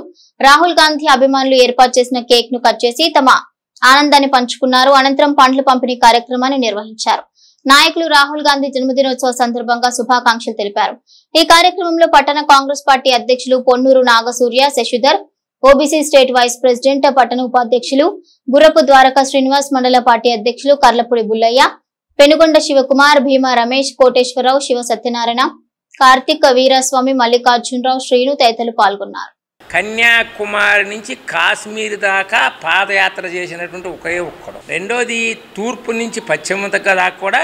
రాహుల్ గాంధీ అభిమానులు ఏర్పాటు చేసిన కేక్ ను కట్ చేసి తమ ఆనందాన్ని పంచుకున్నారు. అనంతరం పండ్ల పంపిణీ కార్యక్రమాన్ని నిర్వహించారు. నాయకులు రాహుల్ గాంధీ జన్మదినోత్సవ సందర్భంగా శుభాకాంక్షలు తెలిపారు. ఈ కార్యక్రమంలో పట్టణ కాంగ్రెస్ పార్టీ అధ్యక్షులు Ponnuru Nagasurya Sasidhar, OBC state vice president పట్టణ ఉపాధ్యక్షులు గుర్రపు ద్వారకా శ్రీనివాస్, మండల పార్టీ అధ్యక్షులు కర్లపూడి బుల్లయ్య, పెనుగొండ శివకుమార్, భీమా రమేష్, కోటేశ్వరరావు, శివ సత్యనారాయణ, కార్తిక్, వీరస్వామి, మల్లికార్జునరావు, శ్రీను తదితరులు పాల్గొన్నారు. కన్యాకుమారి నుంచి కాశ్మీర్ దాకా పాదయాత్ర చేసినటువంటి ఒకే ఒక్కడు. రెండోది తూర్పు నుంచి పశ్చిమ దాకా కూడా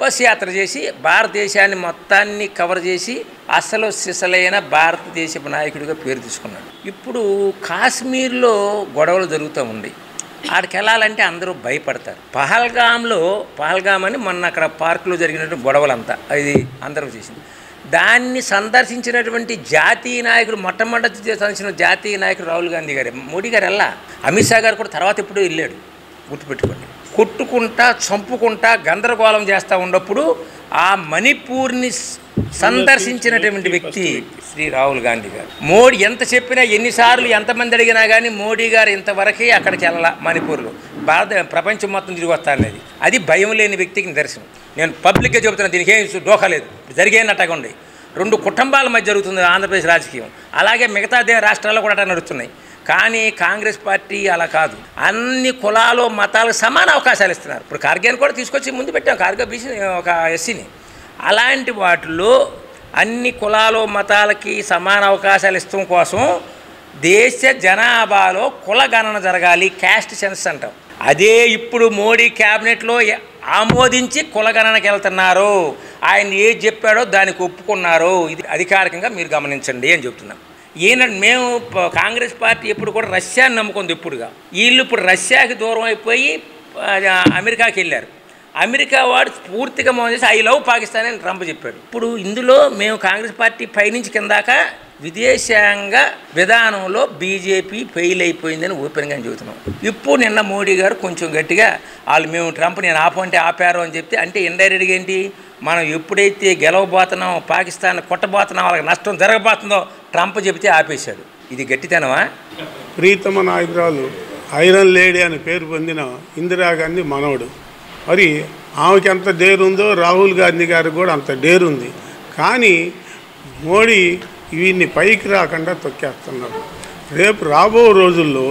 బస్సు యాత్ర చేసి భారతదేశాన్ని మొత్తాన్ని కవర్ చేసి అసలు సిసలైన భారతదేశపు నాయకుడిగా పేరు తీసుకున్నాడు. ఇప్పుడు కాశ్మీర్లో గొడవలు జరుగుతూ ఉంది. ఆడికి వెళ్ళాలంటే అందరూ భయపడతారు. పహల్గామ్ అని మొన్న అక్కడ పార్కులో జరిగినటువంటి గొడవలంతా అది అందరూ చేసింది. దాన్ని సందర్శించినటువంటి జాతీయ నాయకుడు, మొట్టమొదటి సందర్శించిన జాతీయ నాయకుడు రాహుల్ గాంధీ గారే. మోడీ గారు వెళ్ళా, అమిత్ షా గారు కూడా తర్వాత ఎప్పుడూ వెళ్ళాడు, గుర్తుపెట్టుకోండి. కొట్టుకుంటా చంపుకుంటా గందరగోళం చేస్తూ ఉన్నప్పుడు ఆ మణిపూర్ని సందర్శించినటువంటి వ్యక్తి శ్రీ రాహుల్ గాంధీ గారు. మోడీ ఎంత చెప్పినా ఎన్నిసార్లు ఎంతమంది అడిగినా కానీ మోడీ గారు ఇంతవరకే అక్కడికి వెళ్ళాల. మణిపూర్లో ప్రపంచం మొత్తం తిరిగి వస్తాననేది అది భయం లేని వ్యక్తికి నిదర్శనం. నేను పబ్లిక్గా చెబుతున్నాను, దీనికి ఏం డోకా లేదు. జరిగేనట్టగా ఉండే 2 కుటుంబాల మధ్య జరుగుతుంది ఆంధ్రప్రదేశ్ రాజకీయం. అలాగే మిగతా రాష్ట్రాల్లో కూడా అట్లా నడుస్తున్నాయి. కానీ కాంగ్రెస్ పార్టీ అలా కాదు. అన్ని కులాలు మతాలకు సమాన అవకాశాలు ఇస్తున్నారు. ఇప్పుడు కార్గేని కూడా తీసుకొచ్చి ముందు పెట్టాం, కార్గే బీసీ ఒక ఎస్సీని. అలాంటి వాటిల్లో అన్ని కులాలు మతాలకి సమాన అవకాశాలు ఇష్టం కోసం దేశ జనాభాలో కుల గణన జరగాలి, క్యాస్ట్ సెన్స్ అంటాం. అదే ఇప్పుడు మోడీ క్యాబినెట్లో ఆమోదించి కులగణనకి వెళ్తున్నారు. ఆయన ఏది చెప్పాడో దానికి ఒప్పుకున్నారు. ఇది అధికారికంగా మీరు గమనించండి అని చెప్తున్నాం. మేము కాంగ్రెస్ పార్టీ ఎప్పుడు కూడా రష్యాని నమ్ముకుంది ఎప్పుడుగా. వీళ్ళు ఇప్పుడు రష్యాకి దూరం అయిపోయి అమెరికాకి వెళ్ళారు. అమెరికా వాడు పూర్తిగా మోసం చేసి ఐ లవ్ పాకిస్తాన్ అని ట్రంప్ చెప్పాడు. ఇప్పుడు ఇందులో మేము కాంగ్రెస్ పార్టీ పైనుంచి కిందాక విదేశాంగ విధానంలో బీజేపీ ఫెయిల్ అయిపోయిందని ఓపెన్గా చెబుతున్నాం. ఇప్పుడు నిన్న మోడీ గారు కొంచెం గట్టిగా మేము ట్రంప్ నేను ఆపంటే ఆపారు అని చెప్తే, అంటే ఇండైరెక్ట్గా ఏంటి, మనం ఎప్పుడైతే గెలవబోతున్నాం పాకిస్తాన్ కొట్టబోతున్నాం వాళ్ళకి నష్టం జరగబోతుందో ట్రంప్ చెబితే ఆపేశాడు. ఇది గట్టితనమా? ప్రీతమ నాయకురాలు ఐరన్ లేడీ అని పేరు పొందిన ఇందిరాగాంధీ మనవడు. మరి ఆమెకి ఎంత డేరుందో రాహుల్ గాంధీ గారికి కూడా అంత డేరుంది. కానీ మోడీ వీడిని పైకి రాకుండా తొక్కేస్తున్నారు. రేపు రాబో రోజుల్లో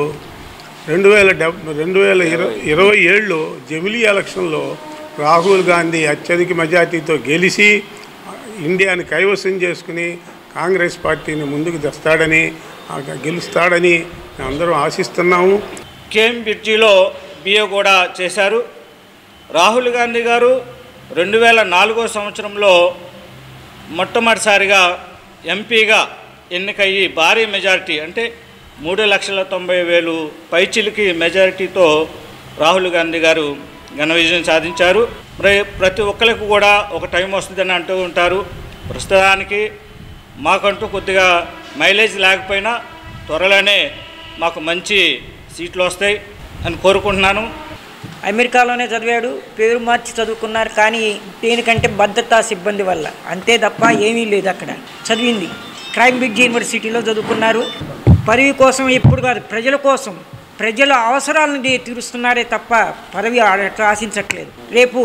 2027లో జమిలీ ఎలక్షన్లో రాహుల్ గాంధీ అత్యధిక మెజార్టీతో గెలిచి ఇండియాని కైవసం చేసుకుని కాంగ్రెస్ పార్టీని ముందుకు తెస్తాడని గెలుస్తాడని అందరం ఆశిస్తున్నాము. కేంబ్రిడ్జిలో బిఏ కూడా చేశారు. రాహుల్ గాంధీ గారు 2004 సంవత్సరంలో మొట్టమొదటిసారిగా ఎంపీగా ఎన్నికయ్యి భారీ మెజారిటీ అంటే 3,90,000 పైచిలికి మెజారిటీతో రాహుల్ గాంధీ గారు ఘన విజయం సాధించారు. ప్రతి ఒక్కరికి కూడా ఒక టైం వస్తుందని అంటూ ఉంటారు. ప్రస్తుతానికి మాకంటూ కొద్దిగా మైలేజ్ లేకపోయినా త్వరలోనే మాకు మంచి సీట్లు వస్తాయి అని కోరుకుంటున్నాను. అమెరికాలోనే చదివాడు, పేరు మార్చి చదువుకున్నారు. కానీ దేనికంటే భద్రతా సిబ్బంది వల్ల, అంతే తప్ప ఏమీ లేదు. అక్కడ చదివింది కేంబ్రిడ్జ్ యూనివర్సిటీలో చదువుకున్నారు. పదవి కోసం ఎప్పుడు కాదు, ప్రజల కోసం, ప్రజల అవసరాలను తీరుస్తున్నారే తప్ప పదవి అట్లా ఆశించట్లేదు. రేపు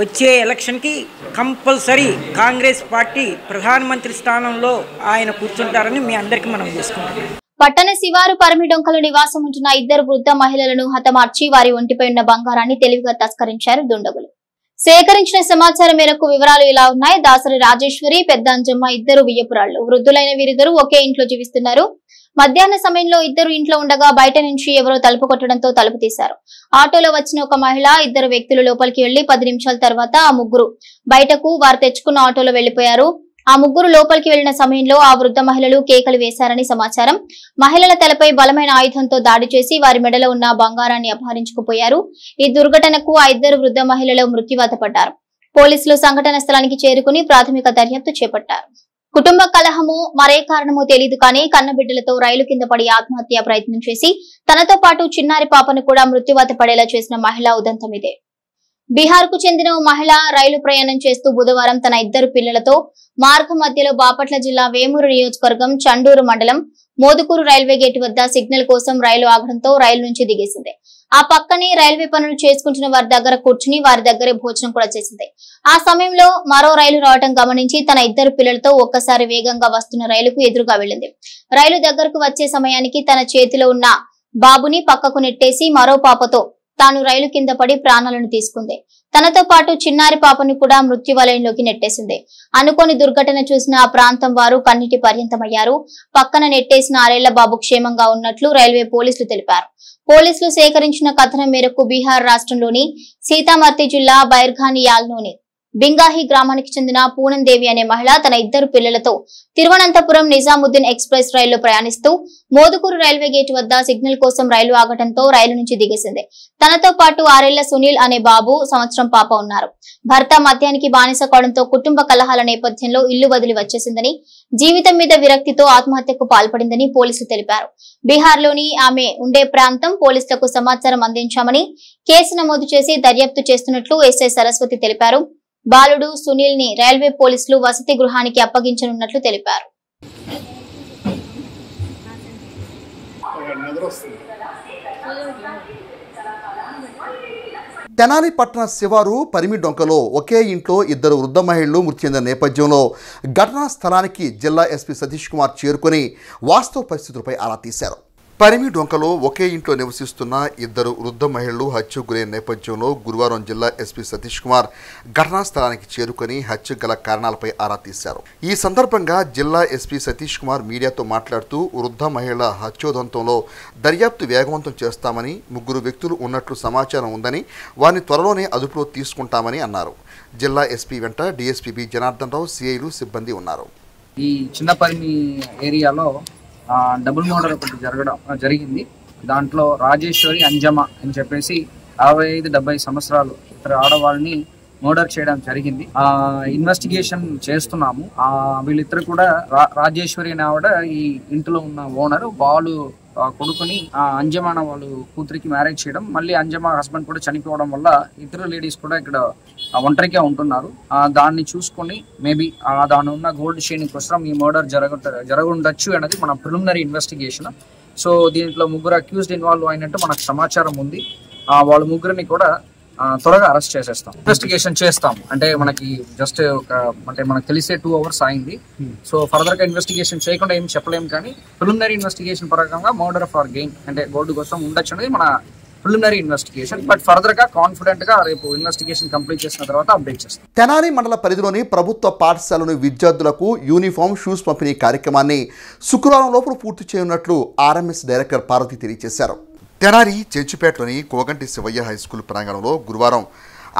వచ్చే ఎలక్షన్కి కంపల్సరీ కాంగ్రెస్ పార్టీ ప్రధానమంత్రి స్థానంలో ఆయన కూర్చుంటారని మీ అందరికీ మనం చేసుకుంటాం. పట్టణ శివారు పరమిడొంకలు నివాసం ఉంటున్న 2 వృద్ధ మహిళలను హతమార్చి వారి ఒంటిపై ఉన్న బంగారాన్ని తెలివిగా తస్కరించారు దుండగులు. సేకరించిన సమాచారం మేరకు వివరాలు ఇలా ఉన్నాయి. దాసరి రాజేశ్వరి, పెద్దాంజమ్మ 2 వియ్యపురాళ్లు. వృద్ధులైన వీరిద్దరూ ఒకే ఇంట్లో జీవిస్తున్నారు. మధ్యాహ్న సమయంలో 2 ఇంట్లో ఉండగా బయట నుంచి ఎవరో తలుపు కొట్టడంతో తలుపు తీశారు. ఆటోలో వచ్చిన ఒక మహిళ, 2 వ్యక్తులు లోపలికి వెళ్లి 10 నిమిషాల తర్వాత ఆ ముగ్గురు బయటకు వారు తెచ్చుకున్న ఆటోలో వెళ్లిపోయారు. ఆ ముగ్గురు లోపలికి వెళ్లిన సమయంలో ఆ వృద్ధ మహిళలు కేకలు వేశారని సమాచారం. మహిళల తలపై బలమైన ఆయుధంతో దాడి చేసి వారి మెడలో ఉన్న బంగారాన్ని అపహరించుకుపోయారు. ఈ దుర్ఘటనకు ఆ 2 వృద్ధ మహిళలు మృత్యువాత పడ్డారు. పోలీసులు సంఘటన స్థలానికి చేరుకుని ప్రాథమిక దర్యాప్తు చేపట్టారు. కుటుంబ కలహము మరే కారణమో తెలియదు కానీ కన్నబిడ్డలతో రైలు కింద పడి ఆత్మహత్య ప్రయత్నం చేసి తనతో పాటు చిన్నారి పాపను కూడా మృత్యువాత పడేలా చేసిన మహిళా ఉదంతం ఇదే. బీహార్ కు చెందిన ఓ మహిళ రైలు ప్రయాణం చేస్తూ బుధవారం తన 2 పిల్లలతో మార్గ మధ్యలో బాపట్ల జిల్లా వేమూరు నియోజకవర్గం చండూరు మండలం మోదుకూరు రైల్వే గేటు వద్ద సిగ్నల్ కోసం రైలు ఆగడంతో రైలు నుంచి దిగేసింది. ఆ పక్కనే రైల్వే పనులు చేసుకుంటున్న వారి దగ్గర కూర్చుని వారి దగ్గరే భోజనం కూడా చేసింది. ఆ సమయంలో మరో రైలు రావడం గమనించి తన 2 పిల్లలతో ఒక్కసారి వేగంగా వస్తున్న రైలుకు ఎదురుగా వెళ్లింది. రైలు దగ్గరకు వచ్చే సమయానికి తన చేతిలో ఉన్న బాబుని పక్కకు నెట్టేసి మరో పాపతో తాను రైలు కింద పడి ప్రాణాలను తీసుకుంది. తనతో పాటు చిన్నారి పాపను కూడా మృత్యు వలయంలోకి నెట్టేసింది. అనుకోని దుర్ఘటన చూసిన ఆ ప్రాంతం వారు కన్నీటి పర్యంతమయ్యారు. పక్కన నెట్టేసిన 6 ఏళ్ల బాబు క్షేమంగా ఉన్నట్లు రైల్వే పోలీసులు తెలిపారు. పోలీసులు సేకరించిన కథనం మేరకు బీహార్ రాష్ట్రంలోని సీతామర్తి జిల్లా బైర్ఘానియాల్లోని బింగాహి గ్రామానికి చెందిన పూనందేవి అనే మహిళ తన 2 పిల్లలతో తిరువనంతపురం నిజాముద్దీన్ ఎక్స్ప్రెస్ రైల్లో ప్రయాణిస్తూ మోదుకూరు రైల్వే గేట్ వద్ద సిగ్నల్ కోసం రైలు ఆగటంతో రైలు నుంచి దిగేసింది. తనతో పాటు 6 ఏళ్ల సునీల్ అనే బాబు, సంవత్సరం పాప ఉన్నారు. భర్త మద్యానికి బానిస కావడంతో కుటుంబ కలహాల నేపథ్యంలో ఇల్లు వదిలి వచ్చేసిందని, జీవితం మీద విరక్తితో ఆత్మహత్యకు పాల్పడిందని పోలీసులు తెలిపారు. బీహార్లోని ఆమె ఉండే ప్రాంతం పోలీసులకు సమాచారం అందించామని, కేసు నమోదు చేసి దర్యాప్తు చేస్తున్నట్లు ఎస్ఐ సరస్వతి తెలిపారు. బాలుడు సునీల్ ని రైల్వే పోలీసులు వసతి గృహానికి అప్పగించనున్నట్లు తెలిపారు. తెనాలి పట్టణ శివారు పరిమిడొంకలో ఒకే ఇంట్లో 2 వృద్ధ మహిళలు మృతి చెందిన నేపథ్యంలో ఘటనా స్థలానికి జిల్లా ఎస్పీ సతీష్ కుమార్ చేరుకుని వాస్తవ పరిస్థితులపై ఆరా తీశారు. పరిమిడొంకలో ఒకే ఇంట్లో నివసిస్తున్న 2 వృద్ధ మహిళలు హత్యకు గురైన నేపథ్యంలో గురువారం జిల్లా ఎస్పీ సతీష్ కుమార్ ఘటనా స్థలానికి చేరుకుని హత్యకు గల కారణాలపై ఆరా తీశారు. ఈ సందర్భంగా జిల్లా ఎస్పీ సతీష్ కుమార్ మీడియాతో మాట్లాడుతూ వృద్ధ మహిళల హత్యోదంతంలో దర్యాప్తు వేగవంతం చేస్తామని, 3 వ్యక్తులు ఉన్నట్లు సమాచారం ఉందని, వారిని త్వరలోనే అదుపులో తీసుకుంటామని అన్నారు. జిల్లా ఎస్పీ వెంట డీఎస్పీ జనార్దన్ రావు, సిఐలు, సిబ్బంది ఉన్నారు. ఈ చిన్నపల్లి ఏరియాలో డబుల్ మర్డర్ ఒకటి జరిగింది. దాంట్లో రాజేశ్వరి, అంజమ్మ అని చెప్పేసి 65-70 సంవత్సరాలు ఇతర ఆడవాళ్ళని మర్డర్ చేయడం జరిగింది. ఇన్వెస్టిగేషన్ చేస్తున్నాము. వీళ్ళిద్దరు కూడా రాజేశ్వరి అనే ఆవిడ ఈ ఇంట్లో ఉన్న ఓనర్, వాళ్ళు కొడుకుని అంజమాన వాళ్ళు కూతురికి మ్యారేజ్ చేయడం, మళ్ళీ అంజమా హస్బెండ్ కూడా చనిపోవడం వల్ల ఇద్దరు లేడీస్ కూడా ఇక్కడ ఒంటరిగా ఉంటున్నారు. దాన్ని చూసుకొని మేబీ దాని ఉన్న గోల్డ్ షేరింగ్ కోసం ఈ మర్డర్ జరగundొచ్చు అనేది మన ప్రిలిమినరీ ఇన్వెస్టిగేషన్. సో దీంట్లో 3 అక్యూజ్డ్ ఇన్వాల్వ్ అయినట్టు మనకు సమాచారం ఉంది. వాళ్ళ 3ని కూడా త్వరగా అరెస్ట్ చేసేస్తాం, ఇన్వెస్టిగేషన్ చేస్తాం. అంటే మనకి జస్ట్ మనకు తెలిసే 2 hours అయింది. సో ఫర్దర్ గా ఇన్వెస్టిగేషన్ చేయకుండా ఏం చెప్పలేము, కానీ ప్రిలిమినరీ ఇన్వెస్టిగేషన్ పరంగా మర్డర్ ఫర్ గెయిన్ అంటే గోల్డ్ కోసం ఉండొచ్చు అనేది మన ప్రిలిమినరీ ఇన్వెస్టిగేషన్. బట్ ఫర్దర్ గా కాన్ఫిడెంట్ గా రేపు ఇన్వెస్టిగేషన్ కంప్లీట్ చేసిన తర్వాత అప్డేట్ చేస్తాం. తెనాలి మండల పరిధిలోని ప్రభుత్వ పాఠశాలలోని విద్యార్థులకు యూనిఫామ్, షూస్ పంపిణీ కార్యక్రమాన్ని శుక్రవారం లోపల పూర్తి చేయనున్నట్లు ఆర్ఎంఎస్ డైరెక్టర్ పార్వతి తెలియజేశారు. తెనాలి చెంచుపేటలోని కోగంటి శివయ్య హైస్కూల్ ప్రాంగణంలో గురువారం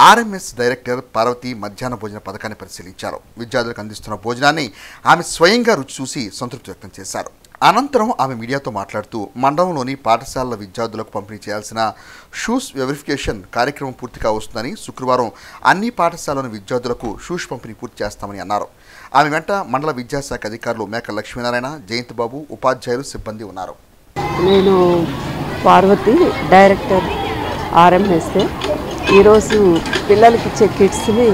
ఆర్ఎంఎస్ డైరెక్టర్ పార్వతి మధ్యాహ్న భోజన పథకాన్ని పరిశీలించారు. విద్యార్థులకు అందిస్తున్న భోజనాన్ని ఆమె స్వయంగా రుచి చూసి సంతృప్తి వ్యక్తం చేశారు. అనంతరం ఆమె మీడియాతో మాట్లాడుతూ మండలంలోని పాఠశాలల విద్యార్థులకు పంపిణీ చేయాల్సిన షూస్ వెరిఫికేషన్ కార్యక్రమం పూర్తిగా వస్తుందని, శుక్రవారం అన్ని పాఠశాలలోని విద్యార్థులకు షూస్ పంపిణీ పూర్తి చేస్తామని అన్నారు. ఆమె వెంట మండల విద్యాశాఖ అధికారులు మేక లక్ష్మీనారాయణ, జయంత్ బాబు, ఉపాధ్యాయులు, సిబ్బంది ఉన్నారు. నేను పార్వతి, డైరెక్టర్ ఆర్ఎంఎస్. ఈరోజు పిల్లలకి ఇచ్చే కిట్స్ని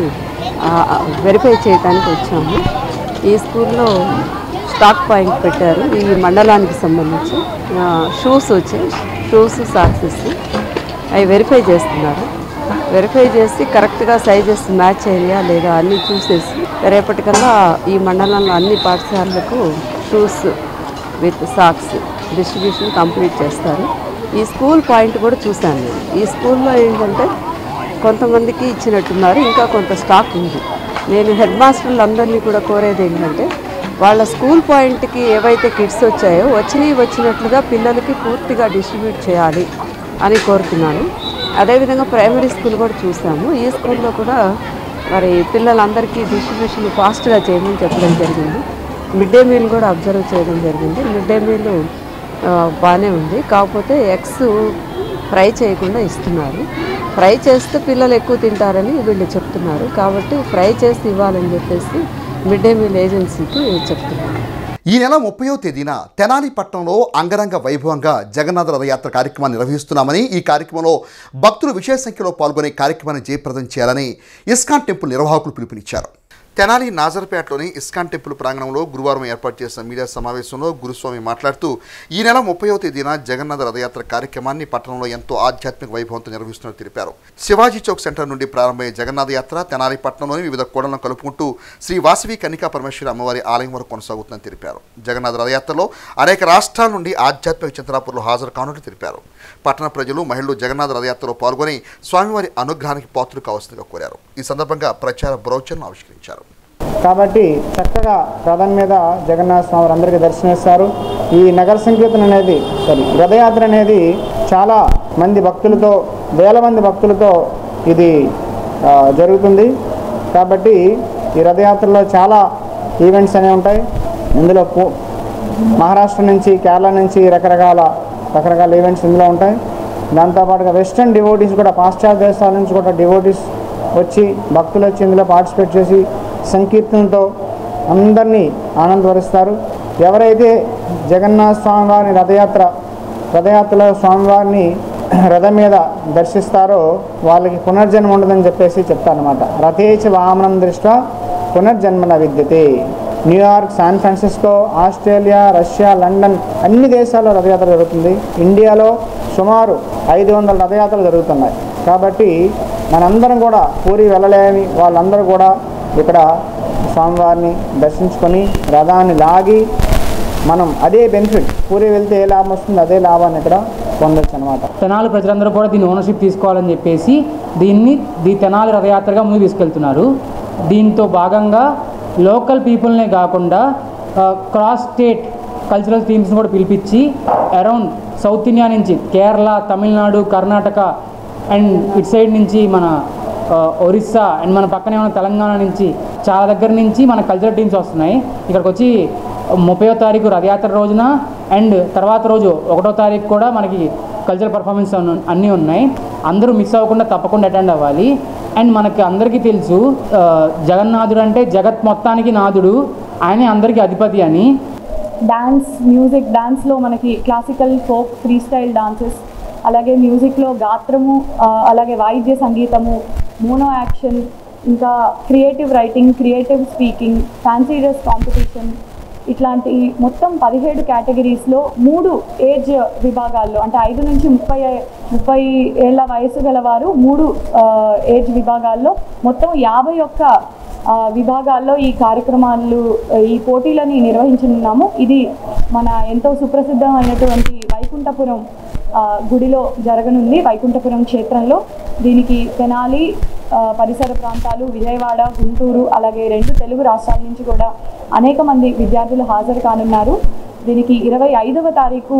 వెరిఫై చేయడానికి వచ్చాము. ఈ స్కూల్లో స్టాక్ పాయింట్ పెట్టారు. ఈ మండలానికి సంబంధించి షూస్ వచ్చాయి, షూస్, సాక్సెస్ అవి వెరిఫై చేస్తున్నారు. వెరిఫై చేసి కరెక్ట్గా సైజెస్ మ్యాచ్ అయ్యా లేదా అన్నీ చూసేసి రేపటికల్లా ఈ మండలంలో అన్ని పాఠశాలలకు shoes with socks distribution complete చేస్తారు. ఈ స్కూల్ పాయింట్ కూడా చూశాను నేను. ఈ స్కూల్లో ఏంటంటే కొంతమందికి ఇచ్చినట్టున్నారు, ఇంకా కొంత స్టాక్ ఉంది. నేను హెడ్ మాస్టర్లు అందరినీ కూడా కోరేది ఏంటంటే వాళ్ళ స్కూల్ పాయింట్కి ఏవైతే కిట్స్ వచ్చాయో వచ్చినట్లుగా పిల్లలకి పూర్తిగా డిస్ట్రిబ్యూట్ చేయాలి అని కోరుతున్నాను. అదేవిధంగా ప్రైమరీ స్కూల్ కూడా చూసాము. ఈ స్కూల్లో కూడా మరి పిల్లలందరికీ డిస్ట్రిబ్యూషన్ ఫాస్ట్గా చేయమని చెప్పడం జరిగింది. మిడ్ డే మీల్ కూడా అబ్జర్వ్ చేయడం జరిగింది. మిడ్ డే మీల్ బాగానే ఉంది, కాకపోతే ఎగ్స్ ఫ్రై చేయకుండా ఇస్తున్నారు. ఫ్రై చేస్తే పిల్లలు ఎక్కువ తింటారని వీళ్ళు చెప్తున్నారు, కాబట్టి ఫ్రై చేసి ఇవ్వాలని చెప్పేసి మిడ్ డే మీల్ ఏజెన్సీకి చెప్తున్నారు. ఈ నెల 30వ తేదీన తెనాలి పట్టణంలో అంగరంగ వైభవంగా జగన్నాథ రథయాత్ర కార్యక్రమాన్ని నిర్వహిస్తున్నామని, ఈ కార్యక్రమంలో భక్తులు విశేష సంఖ్యలో పాల్గొనే కార్యక్రమాన్ని జయప్రదం చేయాలని ఇస్కాన్ టెంపుల్ నిర్వాహకులు పిలుపునిచ్చారు. తెనాలి నాజర్పేటలోని ఇస్కాన్ టెంపుల్ ప్రాంగణంలో గురువారం ఏర్పాటు చేసిన మీడియా సమావేశంలో గురుస్వామి మాట్లాడుతూ ఈ నెల 30వ తేదీన జగన్నాథ రథయాత్ర కార్యక్రమాన్ని పట్టణంలో ఎంతో ఆధ్యాత్మిక వైభవంతో నిర్వహిస్తున్నట్టు తెలిపారు. శివాజీ చౌక్ సెంటర్ నుండి ప్రారంభమయ్యే జగన్నాథ యాత్ర తెనాలి పట్టణంలోని వివిధ కోడలను కలుపుకుంటూ శ్రీ వాసవి కన్నికా పరమేశ్వరి అమ్మవారి ఆలయం వరకు కొనసాగుతుందని తెలిపారు. జగన్నాథ రథయాత్రలో అనేక రాష్ట్రాల నుండి ఆధ్యాత్మిక చింతనాపూర్లు హాజరు కానున్నట్టు తెలిపారు. పట్టణ ప్రజలు, మహిళలు జగన్నాథ రథయాత్రలో పాల్గొని స్వామివారి అనుగ్రహానికి పాత్రలు కావాల్సిందిగా కోరారు. ఈ సందర్భంగా ప్రచార బ్రౌచర్ను ఆవిష్కరించారు. కాబట్టి చక్కగా రథం మీద జగన్నాథ స్వామి అందరికీ దర్శనమిస్తారు. ఈ నగర సంకీర్తన అనేది రథయాత్ర అనేది చాలా మంది భక్తులతో, వేల మంది భక్తులతో ఇది జరుగుతుంది. కాబట్టి ఈ రథయాత్రలో చాలా ఈవెంట్స్ అనేవి ఉంటాయి. ఇందులో మహారాష్ట్ర నుంచి, కేరళ నుంచి రకరకాల ఈవెంట్స్ ఇందులో ఉంటాయి. దాంతోపాటుగా వెస్ట్రన్ డివోటీస్ కూడా, పాశ్చాత్య దేశాల నుంచి కూడా డివోటీస్ వచ్చి, భక్తులు వచ్చి ఇందులో పార్టిసిపేట్ చేసి సంకీర్తనతో అందరినీ ఆనందపరుస్తారు. ఎవరైతే జగన్నాథ స్వామివారిని రథయాత్రలో స్వామివారిని రథం మీద దర్శిస్తారో వాళ్ళకి పునర్జన్మ ఉండదని చెప్పేసి చెప్తారనమాట. రథేచ వామనం దృష్ట్యా పునర్జన్మన విద్యతే. New York, San Francisco, Australia, Russia, London అన్ని దేశాల్లో రథయాత్ర జరుగుతుంది. ఇండియాలో సుమారు 500 రథయాత్రలు జరుగుతున్నాయి. కాబట్టి మనందరం కూడా పూరి వెళ్ళలేని వాళ్ళందరూ కూడా ఇక్కడ స్వామివారిని దర్శించుకొని రథాన్ని లాగి మనం అదే బెనిఫిట్, పూరి వెళ్తే ఏ లాభం వస్తుంది అదే లాభాన్ని ఇక్కడ పొందొచ్చు అనమాట. తెనాలి ప్రజలందరూ కూడా దీన్ని ఓనర్షిప్ తీసుకోవాలని చెప్పేసి ఈ తెనాలి రథయాత్రగా ముందుకు తీసుకెళ్తున్నారు. దీంతో భాగంగా లోకల్ పీపుల్నే కాకుండా క్రాస్ స్టేట్ కల్చరల్ థీమ్స్ని కూడా పిలిపించి అరౌండ్ సౌత్ ఇండియా నుంచి కేరళ, తమిళనాడు, కర్ణాటక అండ్ ఇటు సైడ్ నుంచి మన ఒరిస్సా అండ్ మన పక్కనే ఉన్న తెలంగాణ నుంచి చాలా దగ్గర నుంచి మన కల్చరల్ టీమ్స్ వస్తున్నాయి. ఇక్కడికి వచ్చి 30వ తారీఖు రథయాత్ర రోజున అండ్ తర్వాత రోజు 1వ తారీఖు కూడా మనకి కల్చరల్ పర్ఫార్మెన్స్ అన్నీ ఉన్నాయి. అందరూ మిస్ అవ్వకుండా తప్పకుండా అటెండ్ అవ్వాలి. అండ్ మనకి అందరికీ తెలుసు జగన్నాథుడు అంటే జగత్ మొత్తానికి నాథుడు, ఆయనే అందరికీ అధిపతి అని. డాన్స్లో మనకి classical, folk, free style dances, అలాగే మ్యూజిక్లో గాత్రము, అలాగే వాయిద్య సంగీతము, మోనో యాక్షన్, ఇంకా creative writing, creative speaking, fancy dress competition, ఇట్లాంటి మొత్తం 17 కేటగిరీస్లో 3 ఏజ్ విభాగాల్లో, అంటే 5 నుంచి 30 ఏళ్ల వయసు గలవారు 3 ఏజ్ విభాగాల్లో మొత్తం 51 విభాగాల్లో ఈ కార్యక్రమాలు, ఈ పోటీలని నిర్వహించనున్నాము. ఇది మన ఎంతో సుప్రసిద్ధమైనటువంటి వైకుంఠపురం గుడిలో జరగనుంది. వైకుంఠపురం క్షేత్రంలో దీనికి తెనాలి పరిసర ప్రాంతాలు, విజయవాడ, గుంటూరు, అలాగే 2 తెలుగు రాష్ట్రాల నుంచి కూడా అనేక మంది విద్యార్థులు హాజరు కానున్నారు. దీనికి 25వ తారీఖు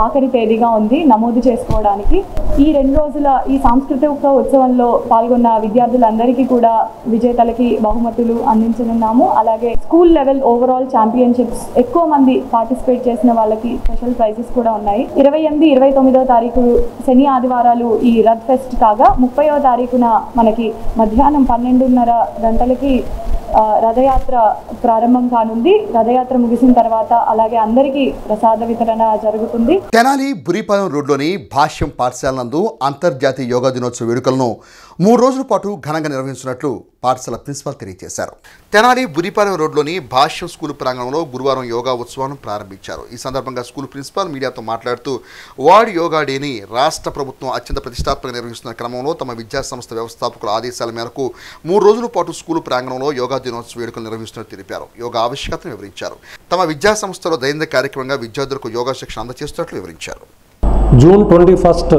ఆఖరి తేదీగా ఉంది నమోదు చేసుకోవడానికి. ఈ 2 రోజుల ఈ సాంస్కృతిక ఉత్సవంలో పాల్గొన్న విద్యార్థులందరికీ కూడా విజేతలకి బహుమతులు అందించనున్నాము. అలాగే స్కూల్ లెవెల్ ఓవరాల్ ఛాంపియన్షిప్స్ ఎక్కువ మంది పార్టిసిపేట్ చేసిన వాళ్ళకి స్పెషల్ ప్రైజెస్ కూడా ఉన్నాయి. 28, 29వ తారీఖు శని ఆదివారాలు ఈ రథ్ ఫెస్ట్ కాగా 30వ తారీఖున మనకి మధ్యాహ్నం 12:30 గంటలకి రథయాత్ర ప్రారంభం కానుంది. రథయాత్ర ముగిసిన తర్వాత అలాగే అందరికీ ప్రసాద వితరణ జరుగుతుంది. తెనాలి బురిపాలెం రోడ్లోని భాష్యం పాఠశాల నందు అంతర్జాతీయ యోగా దినోత్సవ వేడుకలను 3 రోజుల పాటు ఘనంగా నిర్వహించినట్లు పాఠశాల ప్రిన్సిపాల్ తెలియజేశారు. తెనాలి బురిపాలెం రోడ్లోని భాష్యం స్కూల్ ప్రాంగణంలో గురువారం యోగా ఉత్సవాన్ని ప్రారంభించారు. ఈ సందర్భంగా స్కూల్ ప్రిన్సిపాల్ మీడియాతో మాట్లాడుతూ వరల్డ్ యోగా డేని రాష్ట్ర ప్రభుత్వం అత్యంత ప్రతిష్టాత్మకంగా నిర్వహిస్తున్న క్రమంలో తమ విద్యాసంస్థ వ్యవస్థాపకుల ఆదేశాల మేరకు 3 రోజుల పాటు స్కూల్ ప్రాంగణంలో యోగా దినోత్సవ వేడుకలు నిర్వహిస్తున్నట్టు తెలిపారు. యోగా ఆవశ్యకతను వివరించారు. తమ విద్యాసంస్థలో దైనందిన కార్యక్రమంగా విద్యార్థులకు యోగా శిక్షణ అందజేస్తున్నట్లు వివరించారు. జూన్ 21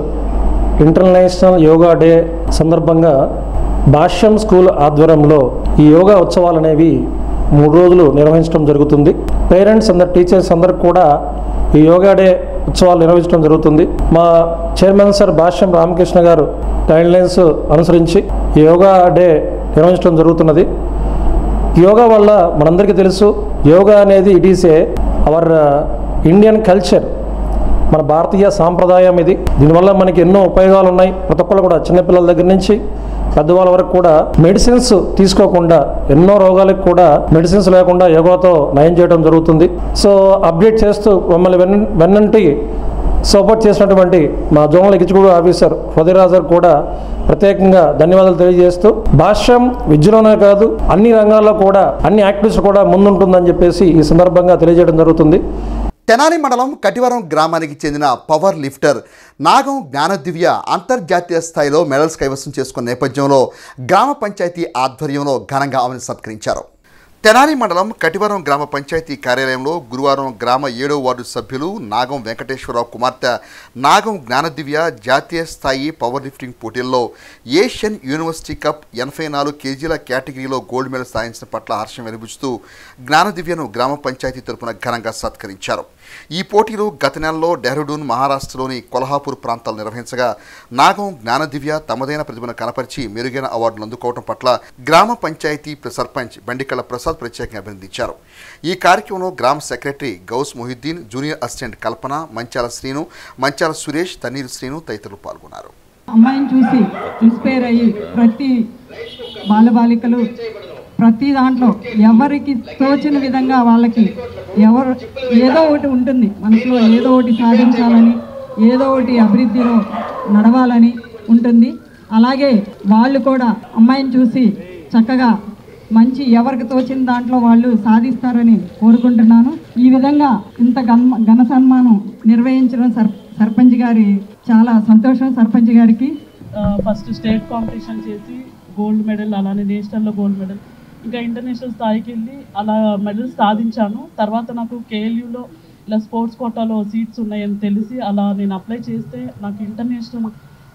ఇంటర్నేషనల్ యోగా డే సందర్భంగా భాష్యం స్కూల్ ఆధ్వర్యంలో ఈ యోగా ఉత్సవాలు అనేవి 3 రోజులు నిర్వహించడం జరుగుతుంది. పేరెంట్స్ అందరు, టీచర్స్ అందరికి కూడా ఈ యోగా డే ఉత్సవాలు నిర్వహించడం జరుగుతుంది. మా చైర్మన్ సార్ భాష్యం రామకృష్ణ గారు గైడ్లైన్స్ అనుసరించి ఈ యోగా డే నిర్వహించడం జరుగుతున్నది. యోగా వల్ల మనందరికీ తెలుసు, యోగా అనేది it is our Indian culture, మన భారతీయ సాంప్రదాయం ఇది. దీనివల్ల మనకి ఎన్నో ఉపయోగాలు ఉన్నాయి. ప్రతి ఒక్కరు కూడా చిన్నపిల్లల దగ్గర నుంచి పెద్దవాళ్ళ వరకు కూడా మెడిసిన్స్ తీసుకోకుండా, ఎన్నో రోగాలకు కూడా మెడిసిన్స్ లేకుండా యోగాతో నయం చేయడం జరుగుతుంది. సో అప్డేట్ చేస్తూ మమ్మల్ని వెన్నంటి సపోర్ట్ చేసినటువంటి మా జోనల్ ఎగ్జిక్యూటివ్ ఆఫీసర్ హృదయరాజర్ కూడా ప్రత్యేకంగా ధన్యవాదాలు తెలియజేస్తూ, భాష్యం విద్యలోనే కాదు అన్ని రంగాల్లో కూడా, అన్ని యాక్టివిటీస్ కూడా ముందుంటుందని చెప్పేసి ఈ సందర్భంగా తెలియజేయడం జరుగుతుంది. తెనాలి మండలం కటివరం గ్రామానికి చెందిన పవర్ లిఫ్టర్ నాగం జ్ఞానదివ్య అంతర్జాతీయ స్థాయిలో మెడల్స్ కైవసం చేసుకున్న నేపథ్యంలో గ్రామ పంచాయతీ ఆధ్వర్యంలో ఘనంగా ఆమెను సత్కరించారు. తెనాలి మండలం కటివరం గ్రామ పంచాయతీ కార్యాలయంలో గురువారం గ్రామ 7వ వార్డు సభ్యులు నాగం వెంకటేశ్వరరావు కుమార్తె నాగం జ్ఞానదివ్య జాతీయ స్థాయి పవర్ లిఫ్టింగ్ పోటీల్లో ఏషియన్ యూనివర్సిటీ కప్ 84 కేజీల కేటగిరీలో గోల్డ్ మెడల్ సాధించిన పట్ల హర్షం వెలిబుచ్చుతూ జ్ఞానదివ్యను గ్రామ పంచాయతీ తరపున ఘనంగా సత్కరించారు. ఈ పోటీలు గత నెలలో డెహ్రాడూన్ మహారాష్ట్రలోని కొల్హాపూర్ ప్రాంతాలు నిర్వహించగా నాగం జ్ఞానదివ్య తమదైన ప్రతిభను కనపరిచి మెరుగైన అవార్డులు అందుకోవడం పట్ల గ్రామ పంచాయతీ సర్పంచ్ బండికళ్ళ ప్రసాద్ ప్రత్యేకంగా అభినందించారు. ఈ కార్యక్రమంలో గ్రామ secretary Gous Mohiddin, junior assistant Kalpana, Manchala Srinu, Manchala Suresh, Tanniru Srinu తదితరులు పాల్గొన్నారు. అమ్మాయిని చూసి ఇన్స్పైర్ అయ్యి ప్రతి బాలబాలికలు ప్రతి దాంట్లో ఎవరికి తోచిన విధంగా వాళ్ళకి ఏదో ఒకటి ఉంటుంది మనసులో, ఏదో ఒకటి సాధించాలని, ఏదో ఒకటి అభివృద్ధిలో నడవాలని ఉంటుంది. అలాగే వాళ్ళు కూడా అమ్మాయిని చూసి చక్కగా మంచి ఎవరికి తోచిన దాంట్లో వాళ్ళు సాధిస్తారని కోరుకుంటున్నాను. ఈ విధంగా ఇంత ఘన సన్మానం నిర్వహించడం సర్పంచ్ గారి చాలా సంతోషం. సర్పంచ్ గారికి ఫస్ట్ స్టేట్ కాంపిటీషన్ చేసి గోల్డ్ మెడల్, అలానే నేషనల్లో గోల్డ్ మెడల్, ఇంకా ఇంటర్నేషనల్ స్థాయికి వెళ్ళి అలా మెడల్స్ సాధించాను. తర్వాత నాకు కేఎల్యూలో ఇలా స్పోర్ట్స్ కోటాలో సీట్స్ ఉన్నాయని తెలిసి అలా నేను అప్లై చేస్తే నాకు ఇంటర్నేషనల్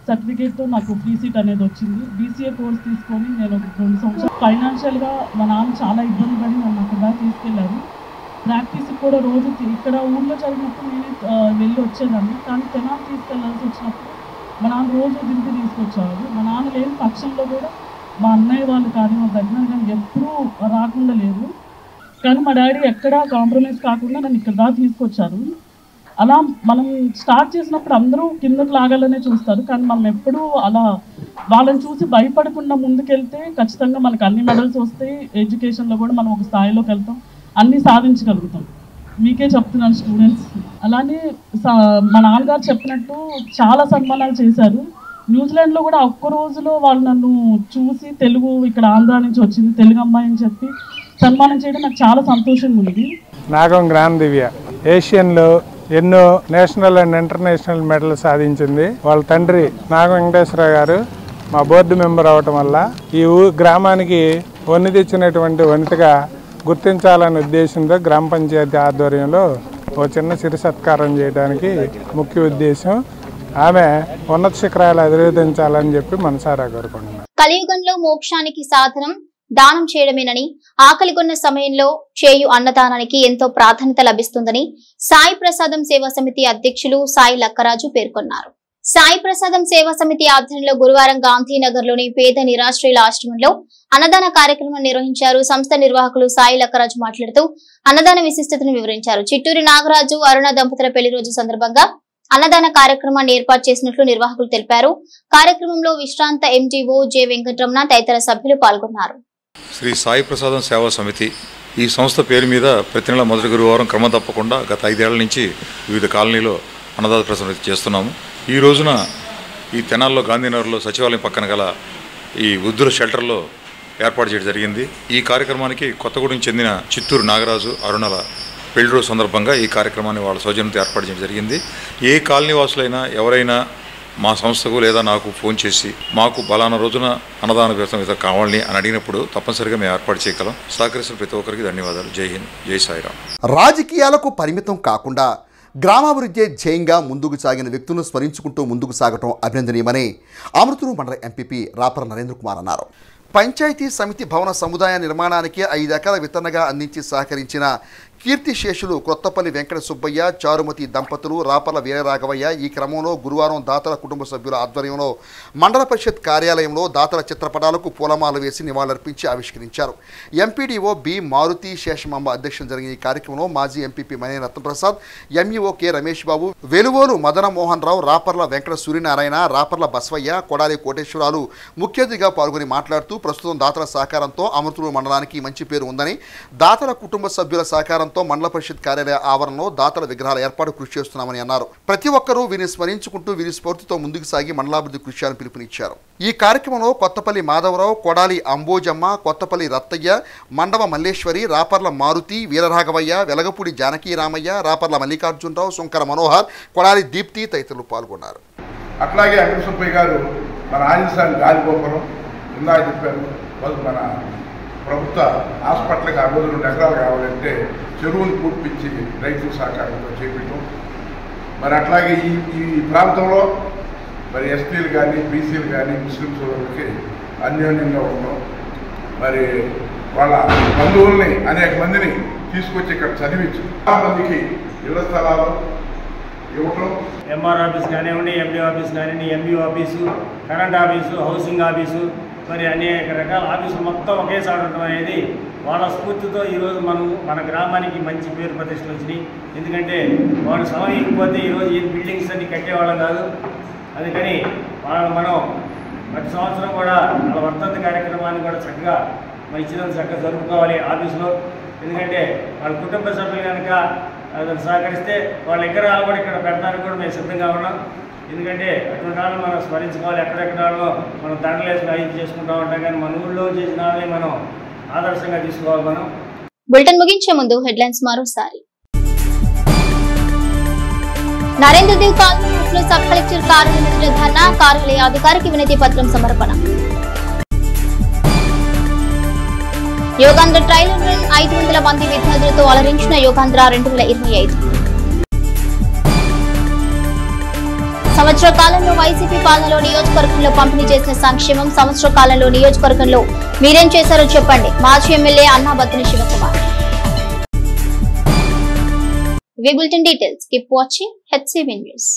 సర్టిఫికేట్తో నాకు ఫ్రీ సీట్ అనేది వచ్చింది. బీసీఏ కోర్స్ తీసుకొని నేను 2 సంవత్సరాలు ఫైనాన్షియల్గా మా నాన్న చాలా ఇబ్బంది పడి నన్ను అక్కడ తీసుకెళ్ళారు. ప్రాక్టీస్కి కూడా రోజు ఇక్కడ ఊళ్ళో జరిగినప్పుడు నేను వెళ్ళి వచ్చేదాన్ని, కానీ తెనాలి తీసుకెళ్ళాల్సి వచ్చినప్పుడు మా నాన్న రోజు దింపి తీసుకొచ్చేవారు. మా నాన్న లేని పక్షంలో కూడా మా అన్నయ్య వాళ్ళు కానీ మా దగ్గర కానీ ఎప్పుడూ రాకుండా లేదు. కానీ మా డాడీ ఎక్కడా కాంప్రమైజ్ కాకుండా నన్ను ఇక్కడ దాకా తీసుకొచ్చారు. అలా మనం స్టార్ట్ చేసినప్పుడు అందరూ కిందకు లాగాలనే చూస్తారు, కానీ మనం ఎప్పుడూ అలా వాళ్ళని చూసి భయపడకుండా ముందుకెళ్తే ఖచ్చితంగా మనకు అన్ని మెడల్స్ వస్తాయి. ఎడ్యుకేషన్లో కూడా మనం ఒక స్థాయిలోకి వెళ్తాం, అన్నీ సాధించగలుగుతాం. మీకే చెప్తున్నాను స్టూడెంట్స్. అలానే మా నాన్నగారు చెప్పినట్టు చాలా సన్మానాలు చేశారు. న్యూజిలాండ్లో కూడా ఒక్క రోజులో వాళ్ళు నన్ను చూసి తెలుగు ఇక్కడ ఆంధ్ర నుంచి వచ్చింది తెలుగు అమ్మాయి అని చెప్పి సన్మానం చేయడం నాకు చాలా సంతోషంగా ఉంది. నాగం జ్ఞానదివ్య ఏషియన్లో ఎన్నో నేషనల్ అండ్ ఇంటర్నేషనల్ మెడల్ సాధించింది. వాళ్ళ తండ్రి నాగం వెంకటేశ్వరరావు గారు మా బోర్డు మెంబర్ అవటం వల్ల ఈ గ్రామానికి వన్నె తెచ్చినటువంటి వనితగా గుర్తించాలనే ఉద్దేశంతో గ్రామ పంచాయతీ ఆధ్వర్యంలో ఓ చిన్న సిరి సత్కారం చేయడానికి ముఖ్య ఉద్దేశం. ఆమె ఉన్నత శిఖరాలు అధిరోధించాలని చెప్పి మనసారా కోరుకుంటున్నాను. కలియుగంలో మోక్షానికి సాధనం దానం చేయడమేనని, ఆకలిగొన్న సమయంలో చేయు అన్నదానానికి ఎంతో ప్రాధాన్యత లభిస్తుందని సాయి ప్రసాదం సేవా సమితి అధ్యక్షులు సాయి లక్కరాజు పేర్కొన్నారు. సాయి ప్రసాదం సేవా సమితి ఆధ్వర్యంలో గురువారం గాంధీనగర్లోని పేద నిరాశ్రయుల ఆశ్రమంలో అన్నదాన కార్యక్రమం నిర్వహించారు. సంస్థ నిర్వాహకులు సాయి లక్కరాజు మాట్లాడుతూ అన్నదాన విశిష్టతను వివరించారు. చిట్టూరి నాగరాజు, అరుణ దంపతుల పెళ్లి రోజు సందర్భంగా అన్నదాన కార్యక్రమాన్ని ఏర్పాటు చేసినట్లు నిర్వాహకులు తెలిపారు. కార్యక్రమంలో విశ్రాంత ఎంజీఓ జె వెంకటరమణ తదితర సభ్యులు పాల్గొన్నారు. శ్రీ సాయి ప్రసాదం సేవా సమితి ఈ సంస్థ పేరు మీద ప్రతి నెల మొదటి గురువారం క్రమం తప్పకుండా గత 5 ఏళ్ల నుంచి వివిధ కాలనీలో అన్నదాన ప్రసాదం చేస్తున్నాము. ఈ రోజున ఈ తెనాల్లో గాంధీనగర్లో సచివాలయం పక్కన గల ఈ వృద్ధుల షెల్టర్లో ఏర్పాటు చేయడం జరిగింది. ఈ కార్యక్రమానికి కొత్తగూడెం చెందిన చిత్తూరు నాగరాజు, అరుణల పెళ్లి రోజు సందర్భంగా ఈ కార్యక్రమాన్ని వాళ్ళ సౌజన్యంతో ఏర్పాటు చేయడం జరిగింది. ఏ కాలనీ వాసులైనా ఎవరైనా మా సంస్థకు లేదా నాకు ఫోన్ చేసి మాకు బలానా రోజున అన్నదాన వ్యవస్థ కావాలని అని అడిగినప్పుడు తప్పనిసరిగా మేము ఏర్పాటు చేయగలం. సహకరిస్తున్న ప్రతి ఒక్కరికి ధన్యవాదాలు. జై హింద్, జై సాయిరామ్. రాజకీయాలకు పరిమితం కాకుండా గ్రామాభివృద్ధి ధ్యేయంగా ముందుకు సాగిన వ్యక్తులను స్మరించుకుంటూ ముందుకు సాగటం అభినందనీయమని అమృతూరు మండల ఎంపీపీ రాపర నరేంద్ర కుమార్ అన్నారు. పంచాయతీ సమితి భవన సముదాయ నిర్మాణానికి 5 ఎకరాల విత్తనగా అందించి సహకరించిన కీర్తిశేషులు కొత్తపల్లి వెంకట సుబ్బయ్య, చారుమతి దంపతులు, రాపర్ల వీరరాఘవయ్య ఈ క్రమంలో గురువారం దాతల కుటుంబ సభ్యుల ఆధ్వర్యంలో మండల పరిషత్ కార్యాలయంలో దాతల చిత్రపటాలకు పూలమాల వేసి నివాళులర్పించి ఆవిష్కరించారు. ఎంపీడీఓ బి మారుతి శేషమాంబ అధ్యక్షతన జరిగిన ఈ కార్యక్రమంలో మాజీ ఎంపీపీ మనే రత్నప్రసాద్, ఎంఈఓ కె రమేష్ బాబు, వెలువోలు మదన మోహన్ రావు, రాపర్ల వెంకట సూర్యనారాయణ, రాపర్ల బస్వయ్య, కొడాలి కోటేశ్వరాలు ముఖ్య అతిథిగా పాల్గొని మాట్లాడుతూ ప్రస్తుతం దాతల సహకారంతో అమృతూరు మండలానికి మంచి పేరు ఉందని, దాతల కుటుంబ సభ్యుల సహకారంతో మండల పరిషత్ కార్యాలయ ఆవరణలో దాతల విగ్రహాల ఏర్పాటు కృషి చేస్తున్నామని అన్నారు. ప్రతి ఒక్కరూ వీరిని స్మరించుకుంటూ వీరి స్ఫూర్తితో ముందుకు సాగి మండలాభివృద్ధి కృషి చేయాలని పిలుపునిచ్చారు. ఈ కార్యక్రమంలో కొత్తపల్లి మాధవరావు, కొడాలి అంబోజమ్మ, కొత్తపల్లి రత్తయ్య, మండవ మల్లేశ్వరి, రాపర్ల మారుతి, వీరరాఘవయ్య, వెలగపూడి జానకీ రామయ్య, రాపర్ల మల్లికార్జునరావు, శంకర మనోహర్, కొడాలి దీప్తి తదితరులు పాల్గొన్నారు. అట్లాగే వెంకట సుబ్బయ్య గారు మన ఆంజనేయ గాలిగోపురం ఇందాక చెప్పారు. మన ప్రభుత్వ హాస్పిటల్కి 62 ఎకరాలు కావాలంటే చెరువును పూర్పించి రైతుల సహకారంతో చేపించడం. మరి అట్లాగే ఈ ప్రాంతంలో మరి ఎస్టీలు కానీ, బీసీలు కానీ, ముస్లిం సోదరులకి అన్యోన్యంగా ఉండడం, మరి వాళ్ళ బంధువుల్ని అనేక మందిని తీసుకొచ్చి ఇక్కడ చదివించు. చాలా మందికి ఇళ్ల స్థలాలు ఇవ్వటం, ఎంఆర్ ఆఫీస్ కానివ్వండి, ఎండి ఆఫీస్ కానివ్వండి, MB office, current office, housing office, మరి అనేక రకాల ఆఫీసులు మొత్తం ఒకేసారి ఉండటం అనేది వాళ్ళ స్ఫూర్తితో ఈరోజు మన గ్రామానికి మంచి పేరు ప్రతిష్టలు వచ్చినాయి. ఎందుకంటే వాళ్ళు సమయకపోతే ఈరోజు ఈ బిల్డింగ్స్ అన్ని కట్టేవాళ్ళం కాదు. అందుకని మనం ప్రతి సంవత్సరం కూడా వాళ్ళ వర్ధంతి కార్యక్రమాన్ని కూడా చక్కగా మన ఇచ్చినందుకు చక్కగా జరుపుకోవాలి ఆఫీసులో. ఎందుకంటే వాళ్ళ కుటుంబ సభ్యులు కనుక అతను సహకరిస్తే వాళ్ళ విగ్రహాలు కూడా ఇక్కడ పెడతానికి కూడా మేము సిద్ధంగా ఉన్నాం. ఎందుకంటే అటువంటి వాళ్ళు మనం స్మరించుకోవాలి. ఎక్కడెక్కడ మనం దండలు వేసుకుని ఐదు చేసుకుంటూ ఉంటాం, కానీ మన ఊళ్ళో చేసిన వాళ్ళని మనం ఆదర్శంగా తీసుకోవాలి. మనం బులెటిన్ ముగించే ముందు హెడ్లైన్స్ మరోసారి. నరేంద్రదేవ్ కాలనీలో సబ్ కలెక్టర్ కార్యాలయం ఎదుట ధర్నా, కార్యాలయ అధికారికి వినతి పత్రం సమర్పణ. యోగాంధ్ర ట్రైలర్ రన్ 500 మంది విద్యార్థులతో అలరించిన యోగాంధ్ర 2025. సంవత్సర కాలంలో వైసీపీ పాలనలో నియోజకవర్గంలో పంపిణీ చేసిన సంక్షేమం, సంవత్సర కాలంలో నియోజకవర్గంలో మీరేం చేశారో చెప్పండి, మాజీ ఎమ్మెల్యే అన్నాబత్తుని శివకుమార్. ఇవి bulletin details. Keep watching HCB news.